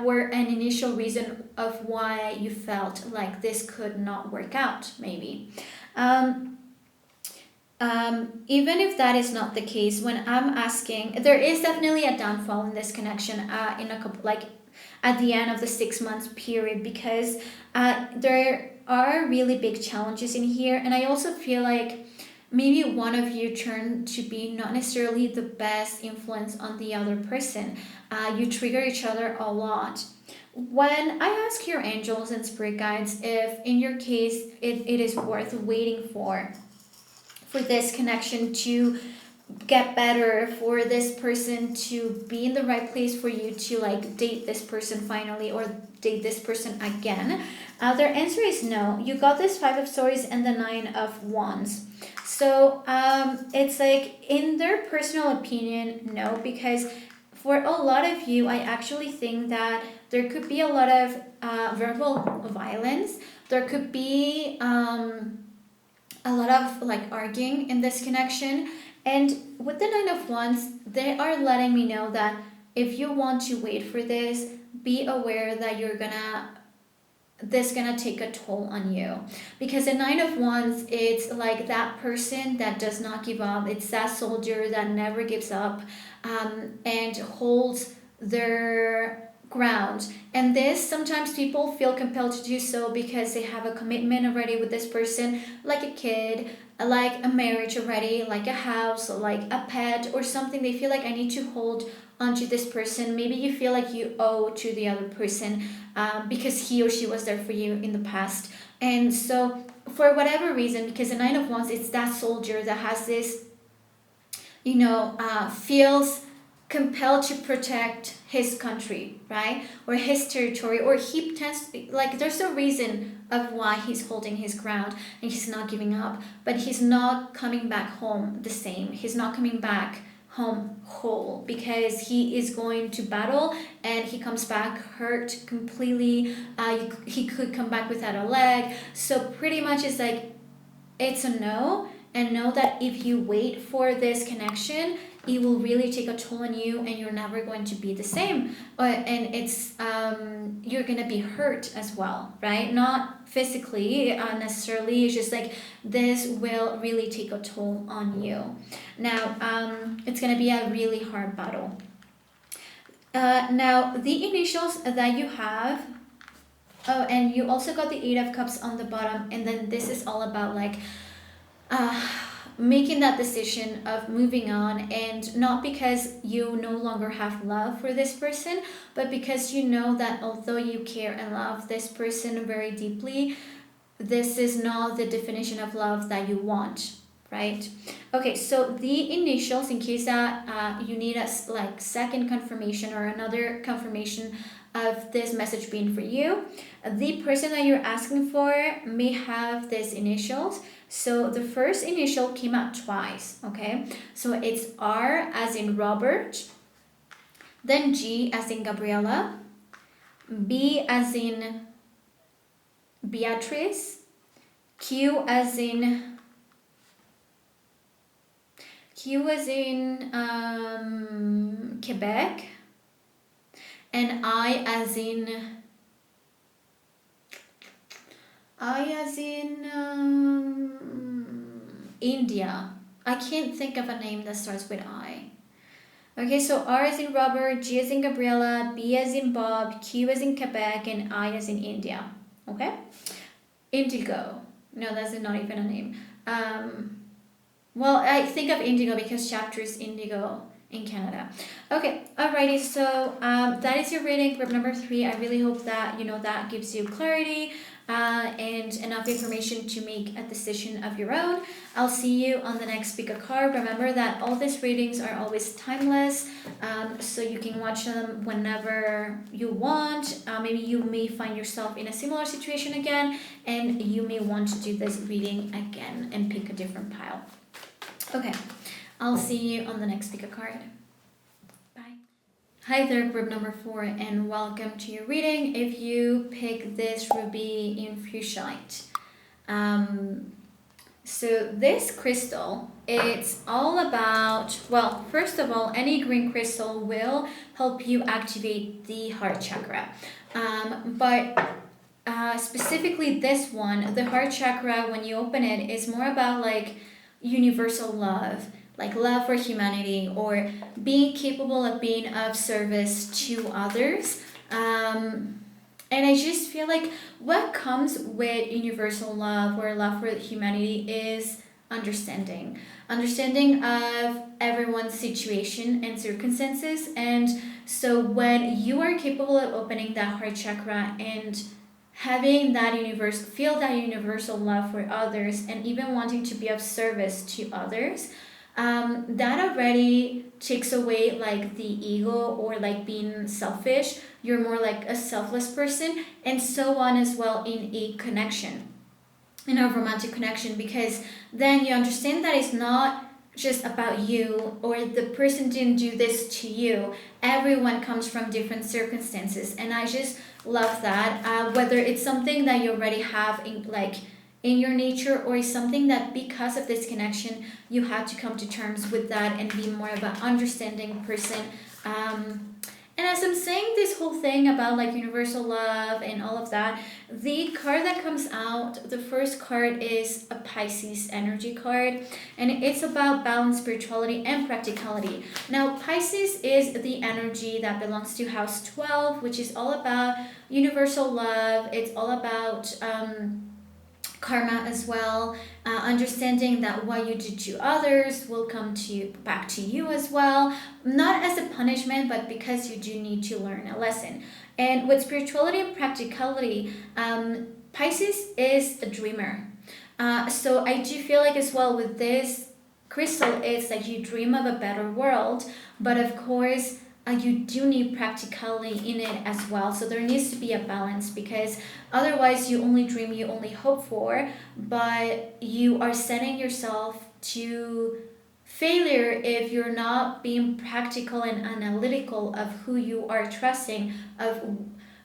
were an initial reason of why you felt like this could not work out, maybe. Even if that is not the case, when I'm asking, there is definitely a downfall in this connection, in a couple, like at the end of the 6 months period, because there are really big challenges in here, and I also feel like maybe one of you turned to be not necessarily the best influence on the other person. You trigger each other a lot. When I ask your angels and spirit guides if in your case it is worth waiting for this connection to get better, for this person to be in the right place for you to like date this person finally, or date this person again, their answer is no. You got this Five of Swords and the Nine of Wands. So it's like, in their personal opinion, no, because for a lot of you, I actually think that there could be a lot of verbal violence. There could be a lot of like arguing in this connection. And with the Nine of Wands, they are letting me know that if you want to wait for this, be aware that this gonna take a toll on you. Because the Nine of Wands, it's like that person that does not give up. It's that soldier that never gives up, and holds their ground. And this, sometimes people feel compelled to do so because they have a commitment already with this person, like a kid, like a marriage already, like a house, like a pet or something. They feel like, I need to hold onto this person. Maybe you feel like you owe to the other person, because he or she was there for you in the past. And so for whatever reason, because the Nine of Wands, it's that soldier that has this, feels compelled to protect his country, right? Or his territory, or he tends, like, there's a reason of why he's holding his ground and he's not giving up, but he's not coming back home the same. He's not coming back home whole, because he is going to battle and he comes back hurt completely. He could come back without a leg. So pretty much it's like, it's a no. And know that if you wait for this connection, it will really take a toll on you, and you're never going to be the same. And it's you're gonna be hurt as well, right? Not physically necessarily. It's just like this will really take a toll on you. Now, it's gonna be a really hard battle. Now, the initials that you have. Oh, and you also got the Eight of Cups on the bottom, and then this is all about like uh, making that decision of moving on, and not because you no longer have love for this person, but because you know that although you care and love this person very deeply, this is not the definition of love that you want, right? Okay, so the initials, in case that you need a like second confirmation or another confirmation of this message being for you, the person that you're asking for may have these initials. So the first initial came out twice, okay? So it's R as in Robert, then G as in Gabriella, B as in Beatrice, Q as in Quebec, and I as in India. I can't think of a name that starts with I. Okay, so R as in Robert, G as in Gabriella, B as in Bob, Q as in Quebec, and I as in India. Okay? Indigo. No, that's not even a name. Well, I think of Indigo because chapter is Indigo in Canada. Okay, alrighty, so that is your reading, group number 3. I really hope that, that gives you clarity and enough information to make a decision of your own. I'll see you on the next pick a card. Remember that all these readings are always timeless, so you can watch them whenever you want. Maybe you may find yourself in a similar situation again, and you may want to do this reading again and pick a different pile. Okay, I'll see you on the next pick a card. Bye. Hi there, group number 4, and welcome to your reading. If you pick this ruby in fuchsite, so this crystal, it's all about, well, first of all, any green crystal will help you activate the heart chakra, but specifically this one, the heart chakra, when you open it, is more about like universal love, like love for humanity, or being capable of being of service to others. And I just feel like what comes with universal love or love for humanity is understanding of everyone's situation and circumstances. And so when you are capable of opening that heart chakra and having that feel that universal love for others, and even wanting to be of service to others, that already takes away like the ego or like being selfish. You're more like a selfless person, and so on as well in a connection, in a romantic connection, because then you understand that it's not just about you, or the person didn't do this to you. Everyone comes from different circumstances, and I just love that. Whether it's something that you already have in your nature, or is something that because of this connection you had to come to terms with that and be more of an understanding person. And as I'm saying this whole thing about like universal love and all of that, the card that comes out, the first card is a Pisces energy card, and it's about balance, spirituality, and practicality. Now, Pisces is the energy that belongs to house 12, which is all about universal love. It's all about karma as well, understanding that what you do to others will come back to you as well, not as a punishment, but because you do need to learn a lesson. And with spirituality and practicality, Pisces is a dreamer. So I do feel like as well with this crystal, it's like you dream of a better world, but of course you do need practicality in it as well. So there needs to be a balance, because otherwise you only dream, you only hope for, but you are setting yourself to failure if you're not being practical and analytical of who you are trusting, of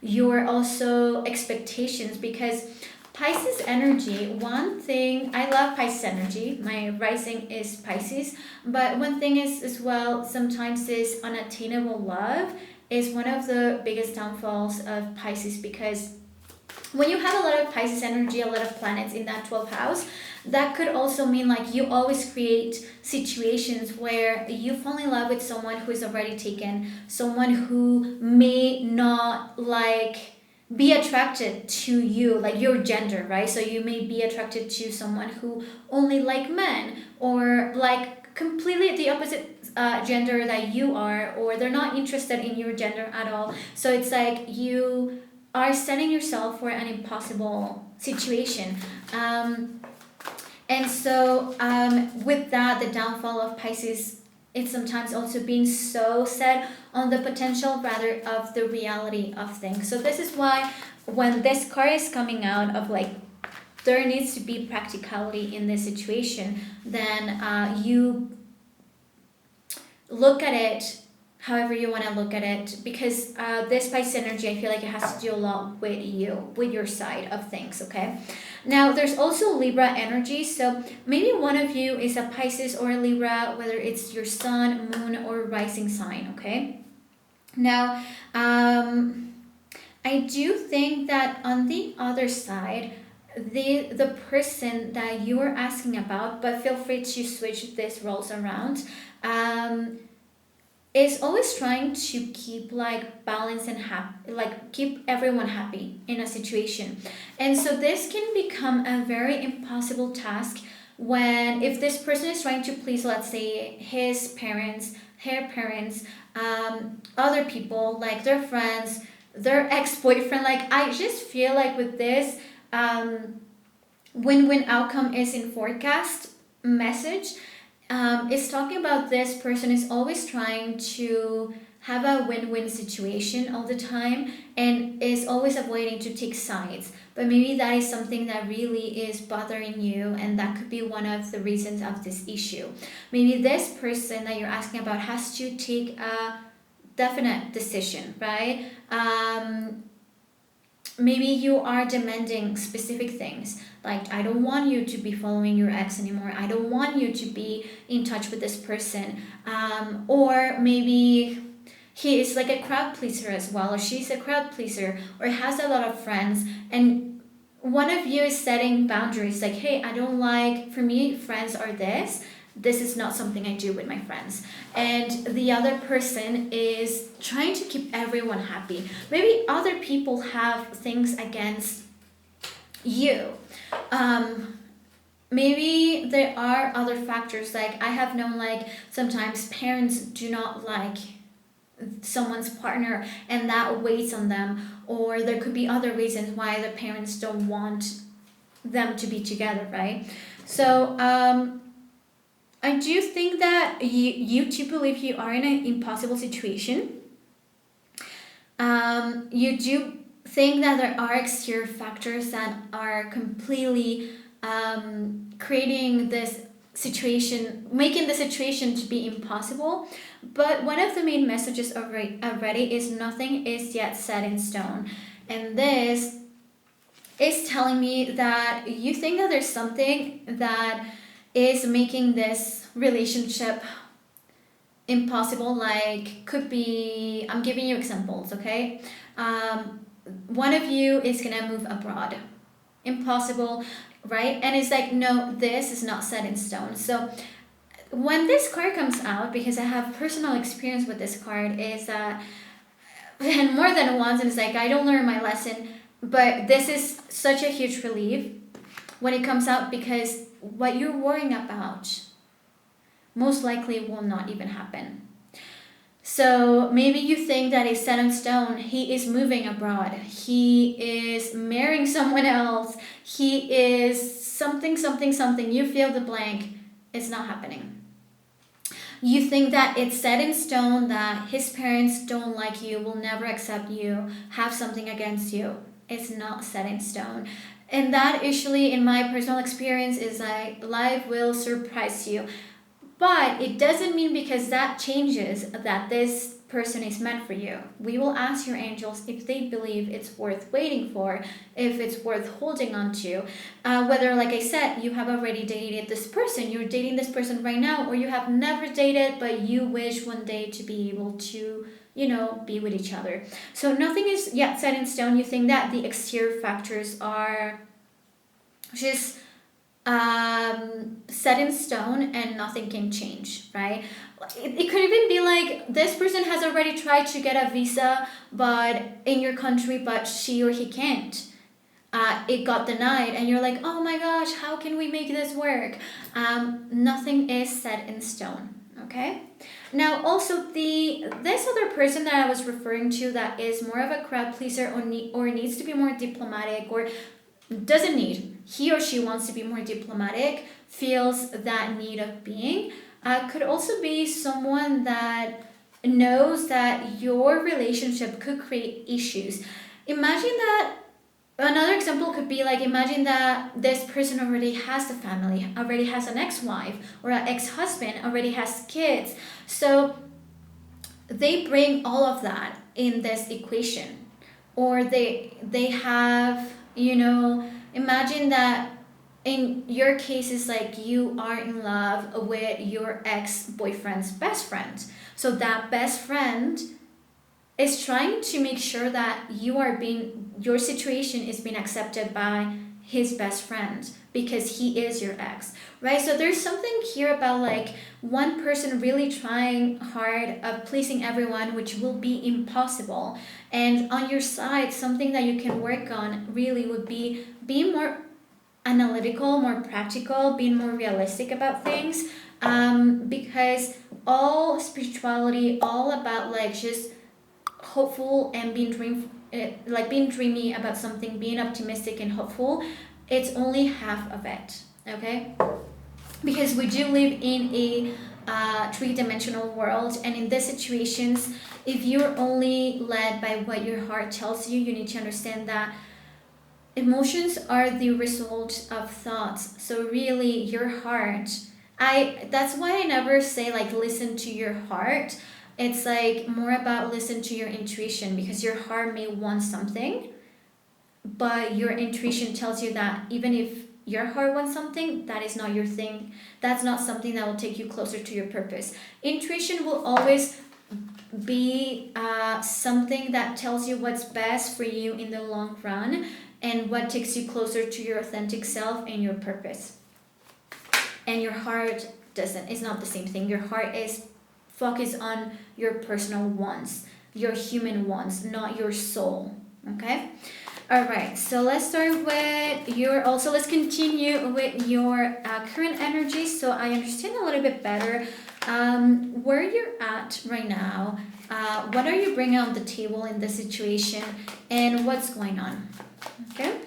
your also expectations. Because Pisces energy, one thing, I love Pisces energy. My rising is Pisces. But one thing is as well, sometimes this unattainable love is one of the biggest downfalls of Pisces, because when you have a lot of Pisces energy, a lot of planets in that 12th house, that could also mean like you always create situations where you fall in love with someone who is already taken, someone who may not like be attracted to you, like your gender, right? So you may be attracted to someone who only like men, or like completely the opposite gender that you are, or they're not interested in your gender at all. So it's like you are setting yourself for an impossible situation. And so, with that, the downfall of Pisces, it's sometimes also being so set on the potential rather of the reality of things. So this is why when this card is coming out of like there needs to be practicality in this situation, then you look at it however you want to look at it, because this Pisces energy, I feel like it has to do a lot with you, with your side of things, okay? Now, there's also Libra energy, so maybe one of you is a Pisces or a Libra, whether it's your sun, moon, or rising sign, okay? Now, I do think that on the other side, the person that you are asking about, but feel free to switch these roles around, is always trying to keep like balance and happy, like keep everyone happy in a situation. And so this can become a very impossible task when, if this person is trying to please, let's say, his parents, her parents, other people, like their friends, their ex-boyfriend. Like I just feel like with this win-win outcome is in forecast message, is talking about this person is always trying to have a win-win situation all the time, and is always avoiding to take sides. But maybe that is something that really is bothering you, and that could be one of the reasons of this issue. Maybe this person that you're asking about has to take a definite decision, right? Maybe you are demanding specific things, like I don't want you to be following your ex anymore, I don't want you to be in touch with this person, or maybe he is like a crowd pleaser as well, or she's a crowd pleaser, or has a lot of friends, and one of you is setting boundaries like, hey, I don't like, for me friends are this is not something I do with my friends. And the other person is trying to keep everyone happy. Maybe other people have things against you. Maybe there are other factors, like I have known like sometimes parents do not like someone's partner and that weighs on them, or there could be other reasons why the parents don't want them to be together, right? So I do think that you do believe you are in an impossible situation. You do think that there are exterior factors that are completely creating this situation, making the situation to be impossible. But one of the main messages already is nothing is yet set in stone. And this is telling me that you think that there's something that is making this relationship impossible. Like could be, I'm giving you examples, okay? One of you is gonna move abroad, impossible, right? And it's like, no, this is not set in stone. So when this card comes out, because I have personal experience with this card, is that and more than once, and it's like I don't learn my lesson, but this is such a huge relief when it comes out, because what you're worrying about most likely will not even happen. So maybe you think that it's set in stone. He is moving abroad. He is marrying someone else. He is something, something, something. You fill the blank. It's not happening. You think that it's set in stone, that his parents don't like you, will never accept you, have something against you. It's not set in stone. And that usually, in my personal experience, is like life will surprise you. But it doesn't mean because that changes that this person is meant for you. We will ask your angels if they believe it's worth waiting for, if it's worth holding on to. Whether, like I said, you have already dated this person, you're dating this person right now, or you have never dated, but you wish one day to be able to, be with each other. So nothing is yet set in stone. You think that the exterior factors are just set in stone and nothing can change, right? It could even be like this person has already tried to get a visa but in your country, but she or he can't. It got denied and you're like, oh my gosh, how can we make this work? Nothing is set in stone. Okay, now also this other person that I was referring to that is more of a crowd pleaser, or needs to be more diplomatic, or doesn't need, he or she wants to be more diplomatic, feels that need of being, could also be someone that knows that your relationship could create issues. Imagine that. Another example could be like, imagine that this person already has a family, already has an ex-wife or an ex-husband, already has kids. So they bring all of that in this equation, or they have, imagine that in your case is like you are in love with your ex-boyfriend's best friend. So that best friend is trying to make sure that your situation is being accepted by his best friend because he is your ex, right? So there's something here about like one person really trying hard of pleasing everyone, which will be impossible. And on your side, something that you can work on really would be being more analytical, more practical, being more realistic about things, because all spirituality, all about like just hopeful and being dreamy about something, being optimistic and hopeful, it's only half of it. Okay, because we do live in a three-dimensional world, and in these situations, if you're only led by what your heart tells you, you need to understand that emotions are the result of thoughts. So really your heart, that's why I never say like listen to your heart. It's like more about listen to your intuition, because your heart may want something, but your intuition tells you that even if your heart wants something, that is not your thing. That's not something that will take you closer to your purpose. Intuition will always be something that tells you what's best for you in the long run and what takes you closer to your authentic self and your purpose. And your heart doesn't. It's not the same thing. Your heart is focused on your personal wants, your human wants, not your soul. Okay? All right. So let's start with let's continue with your current energy, so I understand a little bit better where you're at right now. What are you bringing on the table in this situation, and what's going on? Okay.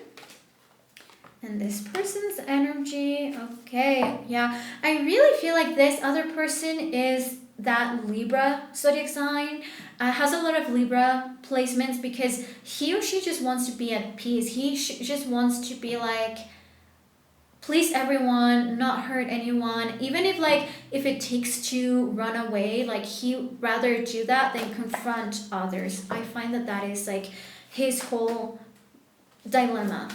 And this person's energy. Okay. Yeah. I really feel like this other person is that Libra zodiac sign, has a lot of Libra placements, because he or she just wants to be at peace. He just wants to be like, please everyone, not hurt anyone. Even if it takes to run away, like he rather do that than confront others. I find that is like his whole dilemma.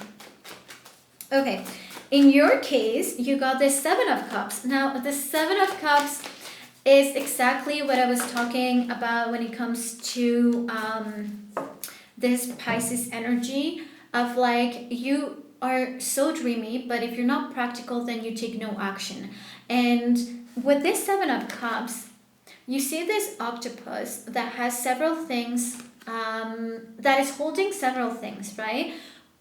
Okay, in your case, you got the Seven of Cups. Now, the Seven of Cups is exactly what I was talking about when it comes to this Pisces energy of like, you are so dreamy, but if you're not practical, then you take no action. And with this Seven of Cups, you see this octopus that has several things, that is holding several things, right?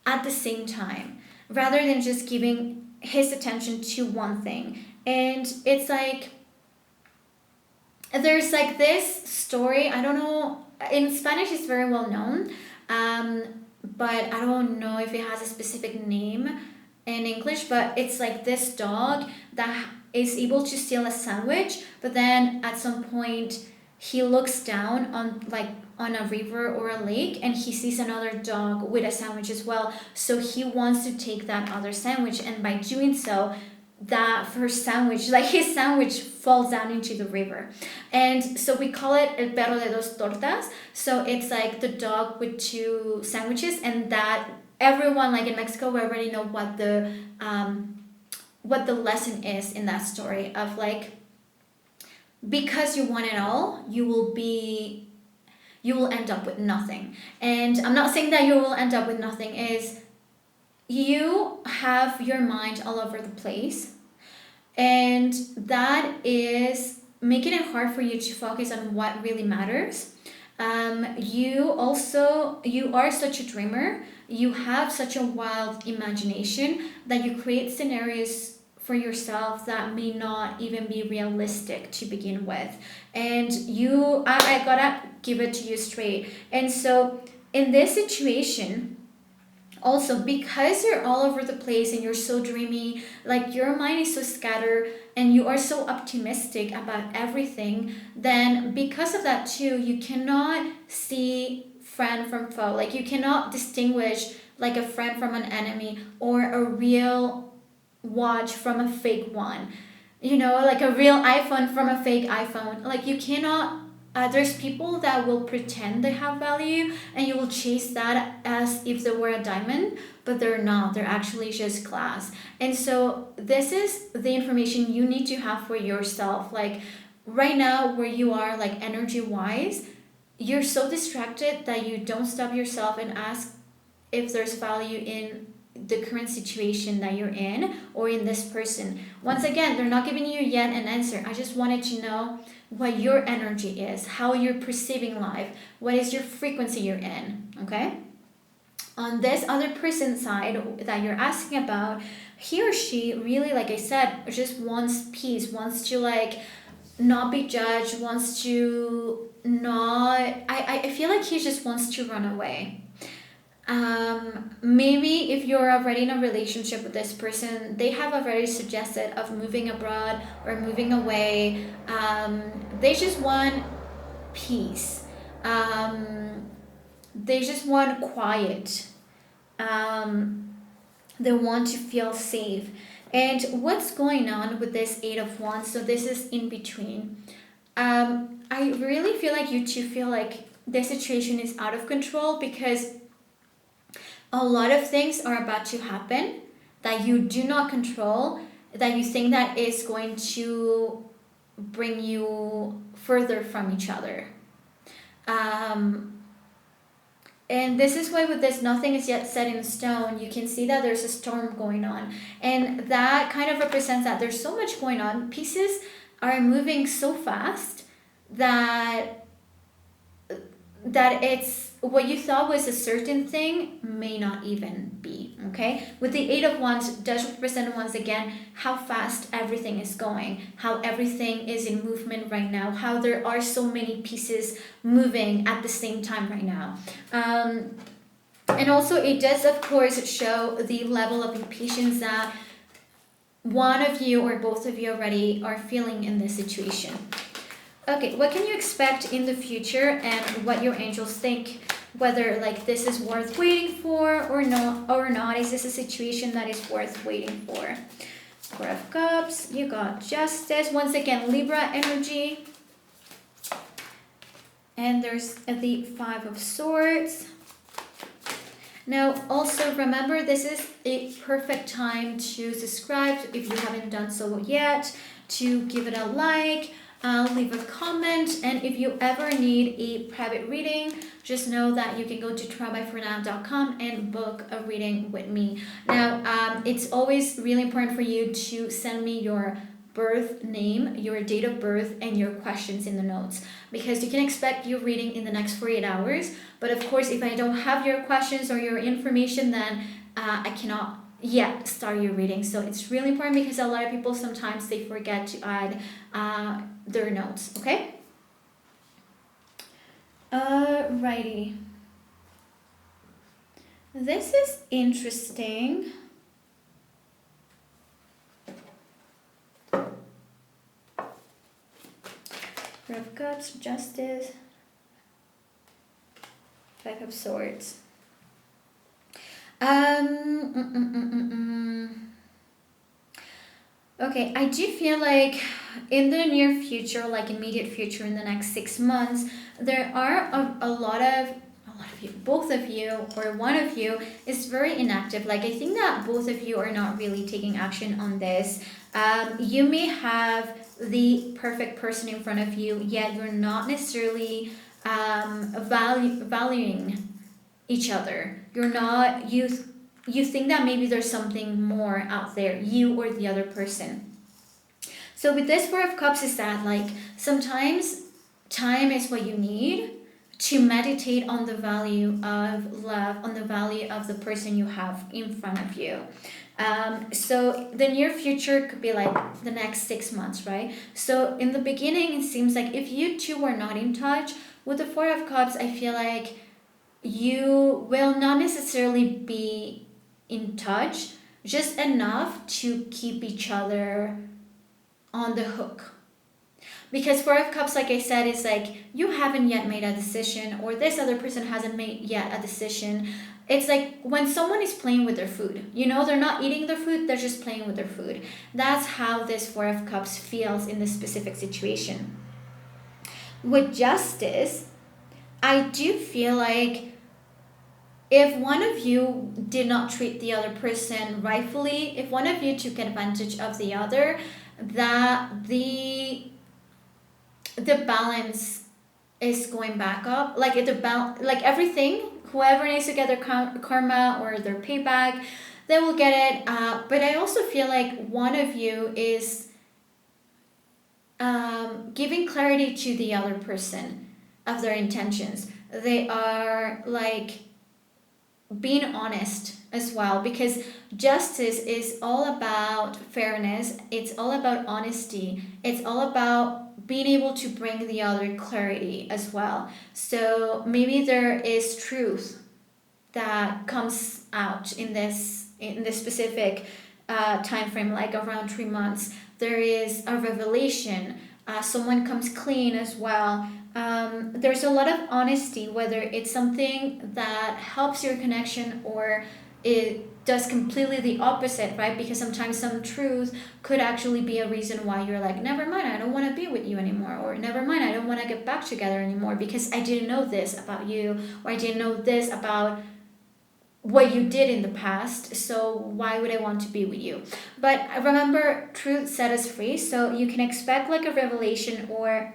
At the same time, rather than just giving his attention to one thing. And it's like, there's like this story, I don't know, in Spanish it's very well known, but I don't know if it has a specific name in English, but it's like this dog that is able to steal a sandwich, but then at some point he looks down on a river or a lake and he sees another dog with a sandwich as well. So he wants to take that other sandwich, and by doing so, that first sandwich, like his sandwich falls down into the river. And so we call it el perro de dos tortas. So it's like the dog with two sandwiches, and that everyone, like in Mexico, we already know what the lesson is in that story of like, because you want it all, you will end up with nothing. And I'm not saying that you will end up with nothing, is you have your mind all over the place, and that is making it hard for you to focus on what really matters. You are such a dreamer, you have such a wild imagination that you create scenarios for yourself that may not even be realistic to begin with. And I gotta give it to you straight. And so in this situation, also because you're all over the place and you're so dreamy, like your mind is so scattered and you are so optimistic about everything, then because of that too, you cannot see friend from foe. Like you cannot distinguish like a friend from an enemy, or a real watch from a fake one, like a real iPhone from a fake iPhone. Like you cannot, there's people that will pretend they have value and you will chase that as if they were a diamond, but they're not. They're actually just glass. And so this is the information you need to have for yourself. Like right now, where you are, like energy wise, you're so distracted that you don't stop yourself and ask if there's value in the current situation that you're in or in this person. Once again, they're not giving you yet an answer. I just wanted to know what your energy is, how you're perceiving life, what is your frequency you're in, okay? On this other person side that you're asking about, he or she really, like I said, just wants peace, wants to like not be judged, wants to not, I feel like he just wants to run away. Maybe if you're already in a relationship with this person, they have already suggested of moving abroad or moving away. They just want peace. They just want quiet. They want to feel safe. And what's going on with this Eight of Wands? So this is in between. I really feel like you two feel like this situation is out of control, because a lot of things are about to happen that you do not control, that you think that is going to bring you further from each other. And this is why with this nothing is yet set in stone, you can see that there's a storm going on. And that kind of represents that there's so much going on. Pieces are moving so fast that it's what you thought was a certain thing may not even be, okay? With the Eight of Wands does represent once again how fast everything is going, how everything is in movement right now, how there are so many pieces moving at the same time right now. And also it does of course show the level of impatience that one of you or both of you already are feeling in this situation. Okay, what can you expect in the future, and what your angels think, whether like this is worth waiting for or not. Is this a situation that is worth waiting for? Four of Cups, you got Justice, once again Libra energy. And there's the Five of Swords. Now also remember, this is a perfect time to subscribe if you haven't done so yet, to give it a like, leave a comment, and if you ever need a private reading, just know that you can go to trybyfernanda.com and book a reading with me. Now, it's always really important for you to send me your birth name, your date of birth, and your questions in the notes, because you can expect your reading in the next 48 hours. But of course, if I don't have your questions or your information, then I cannot start your reading. So it's really important, because a lot of people sometimes they forget to add their notes, okay? Alrighty. This is interesting. Four of Cups, Justice, Five of Swords. Okay, I do feel like in the near future, like immediate future, in the next 6 months, there are a lot of you, both of you or one of you is very inactive. Like I think that both of you are not really taking action on this. You may have the perfect person in front of you, yet you're not necessarily valuing each other. You're not you think that maybe there's something more out there, you or the other person. So with this Four of Cups is that like sometimes time is what you need to meditate on the value of love, on the value of the person you have in front of you. So the near future could be like the next 6 months, right? So in the beginning, it seems like if you two are not in touch with the Four of Cups, I feel like you will not necessarily be in touch, just enough to keep each other on the hook. Because Four of Cups, like I said, is like you haven't yet made a decision, or this other person hasn't made yet a decision. It's like when someone is playing with their food, they're not eating their food, they're just playing with their food. That's how this Four of Cups feels in this specific situation. With Justice, I do feel like if one of you did not treat the other person rightfully, if one of you took advantage of the other, that the balance is going back up. Like like everything, whoever needs to get their karma or their payback, they will get it. But I also feel like one of you is giving clarity to the other person of their intentions. They are like being honest as well, because justice is all about fairness, it's all about honesty, it's all about being able to bring the other clarity as well. So maybe there is truth that comes out in this specific time frame, like around 3 months. There is a revelation. Someone comes clean as well. There's a lot of honesty, whether it's something that helps your connection or it does completely the opposite, right? Because sometimes some truth could actually be a reason why you're like, never mind, I don't want to be with you anymore, or never mind, I don't want to get back together anymore because I didn't know this about you, or I didn't know this about what you did in the past, so why would I want to be with you? But remember, truth set us free, so you can expect like a revelation or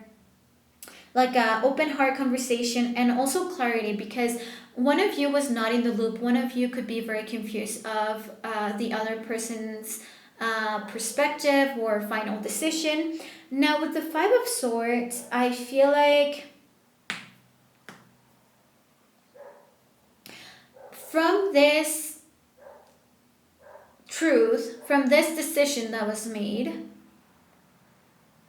like a open heart conversation, and also clarity, because one of you was not in the loop. One of you could be very confused of the other person's perspective or final decision. Now with the Five of Swords, I feel like from this truth, from this decision that was made,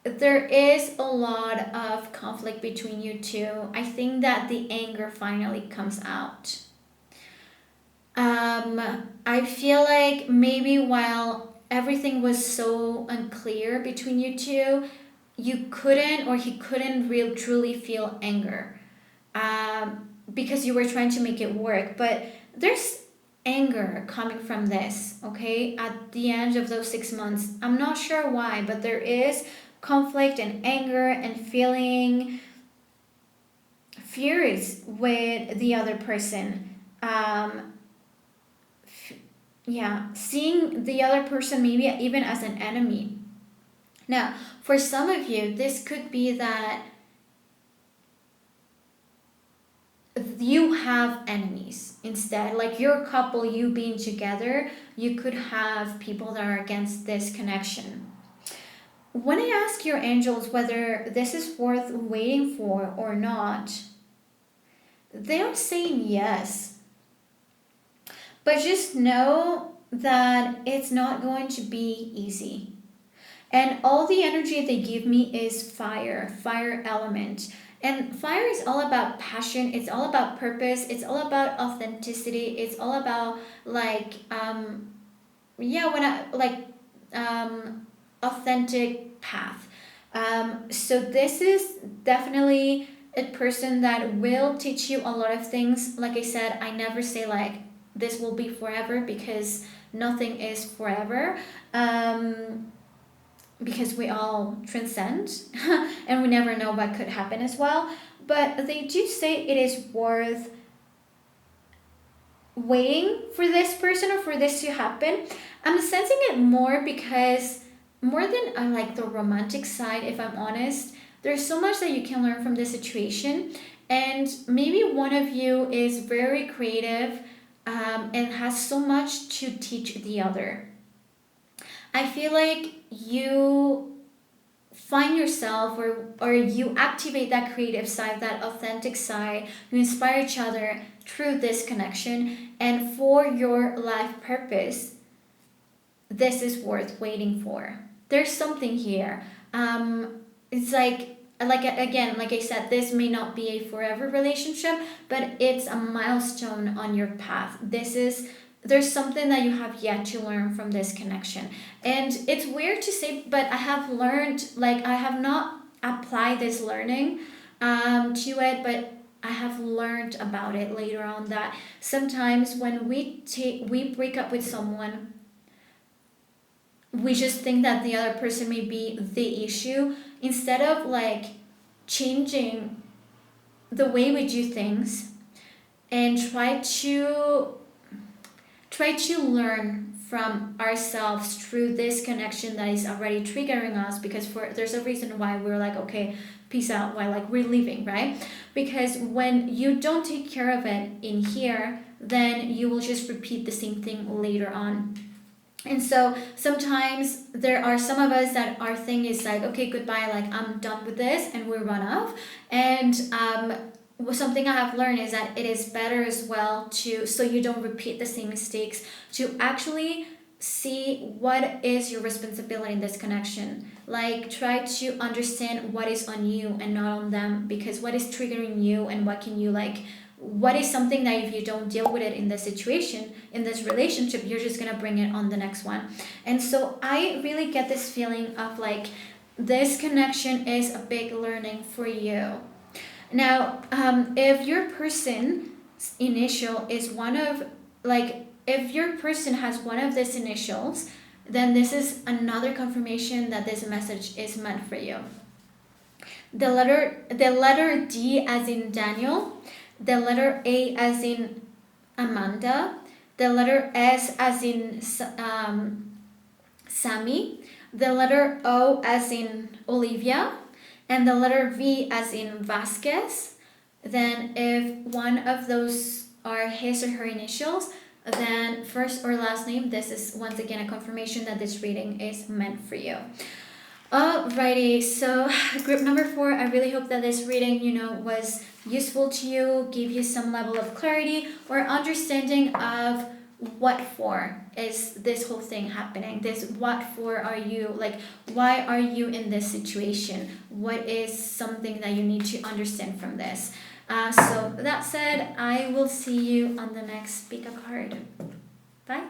there is a lot of conflict between you two. I think that the anger finally comes out. I feel like maybe while everything was so unclear between you two, you couldn't, or he couldn't real truly feel anger, because you were trying to make it work. But there's anger coming from this, okay? At the end of those 6 months, I'm not sure why, but there is conflict and anger and feeling furious with the other person. Yeah, seeing the other person maybe even as an enemy. Now, for some of you, this could be that you have enemies instead. Like your couple, you being together, you could have people that are against this connection. When I ask your angels whether this is worth waiting for or not, they are saying yes. But just know that it's not going to be easy. And all the energy they give me is fire element. And fire is all about passion, it's all about purpose, it's all about authenticity, it's all about like yeah, when I like authentic path. So this is definitely a person that will teach you a lot of things. Like I said, I never say like this will be forever, because nothing is forever. because we all transcend and we never know what could happen as well. But they do say it is worth waiting for this person or for this to happen. I'm sensing it more because more than like the romantic side, if I'm honest, there's so much that you can learn from this situation. And maybe one of you is very creative, and has so much to teach the other. I feel like you find yourself, or you activate that creative side, that authentic side. You inspire each other through this connection, and for your life purpose, this is worth waiting for. There's something here. It's like again, like I said, this may not be a forever relationship, but it's a milestone on your path. There's something that you have yet to learn from this connection. And it's weird to say, but I have learned, like, I have not applied this learning to it, but I have learned about it later on, that sometimes when we break up with someone, we just think that the other person may be the issue, instead of like changing the way we do things and try to learn from ourselves through this connection that is already triggering us, because there's a reason why we're like, okay, peace out, why like we're leaving, right? Because when you don't take care of it in here, then you will just repeat the same thing later on. And so sometimes there are some of us that our thing is like, okay, goodbye, like I'm done with this, and we run off. And something I have learned is that it is better as well to, so you don't repeat the same mistakes, to actually see what is your responsibility in this connection. Like try to understand what is on you and not on them, because what is triggering you and what can you like, what is something that if you don't deal with it in this situation, in this relationship, you're just gonna bring it on the next one. And so I really get this feeling of like this connection is a big learning for you. Now, if your person's initial is one of, like, if your person has one of these initials, then this is another confirmation that this message is meant for you. The letter D as in Daniel, the letter A as in Amanda, the letter S as in Sammy, the letter O as in Olivia, and the letter V as in Vasquez. Then if one of those are his or her initials, then first or last name, this is once again a confirmation that this reading is meant for you. Alrighty, so group number 4, I really hope that this reading, was useful to you, gave you some level of clarity or understanding of what for is this whole thing happening. What for are you, like, why are you in this situation? What is something that you need to understand from this? So that said, I will see you on the next Speak a Card. Bye.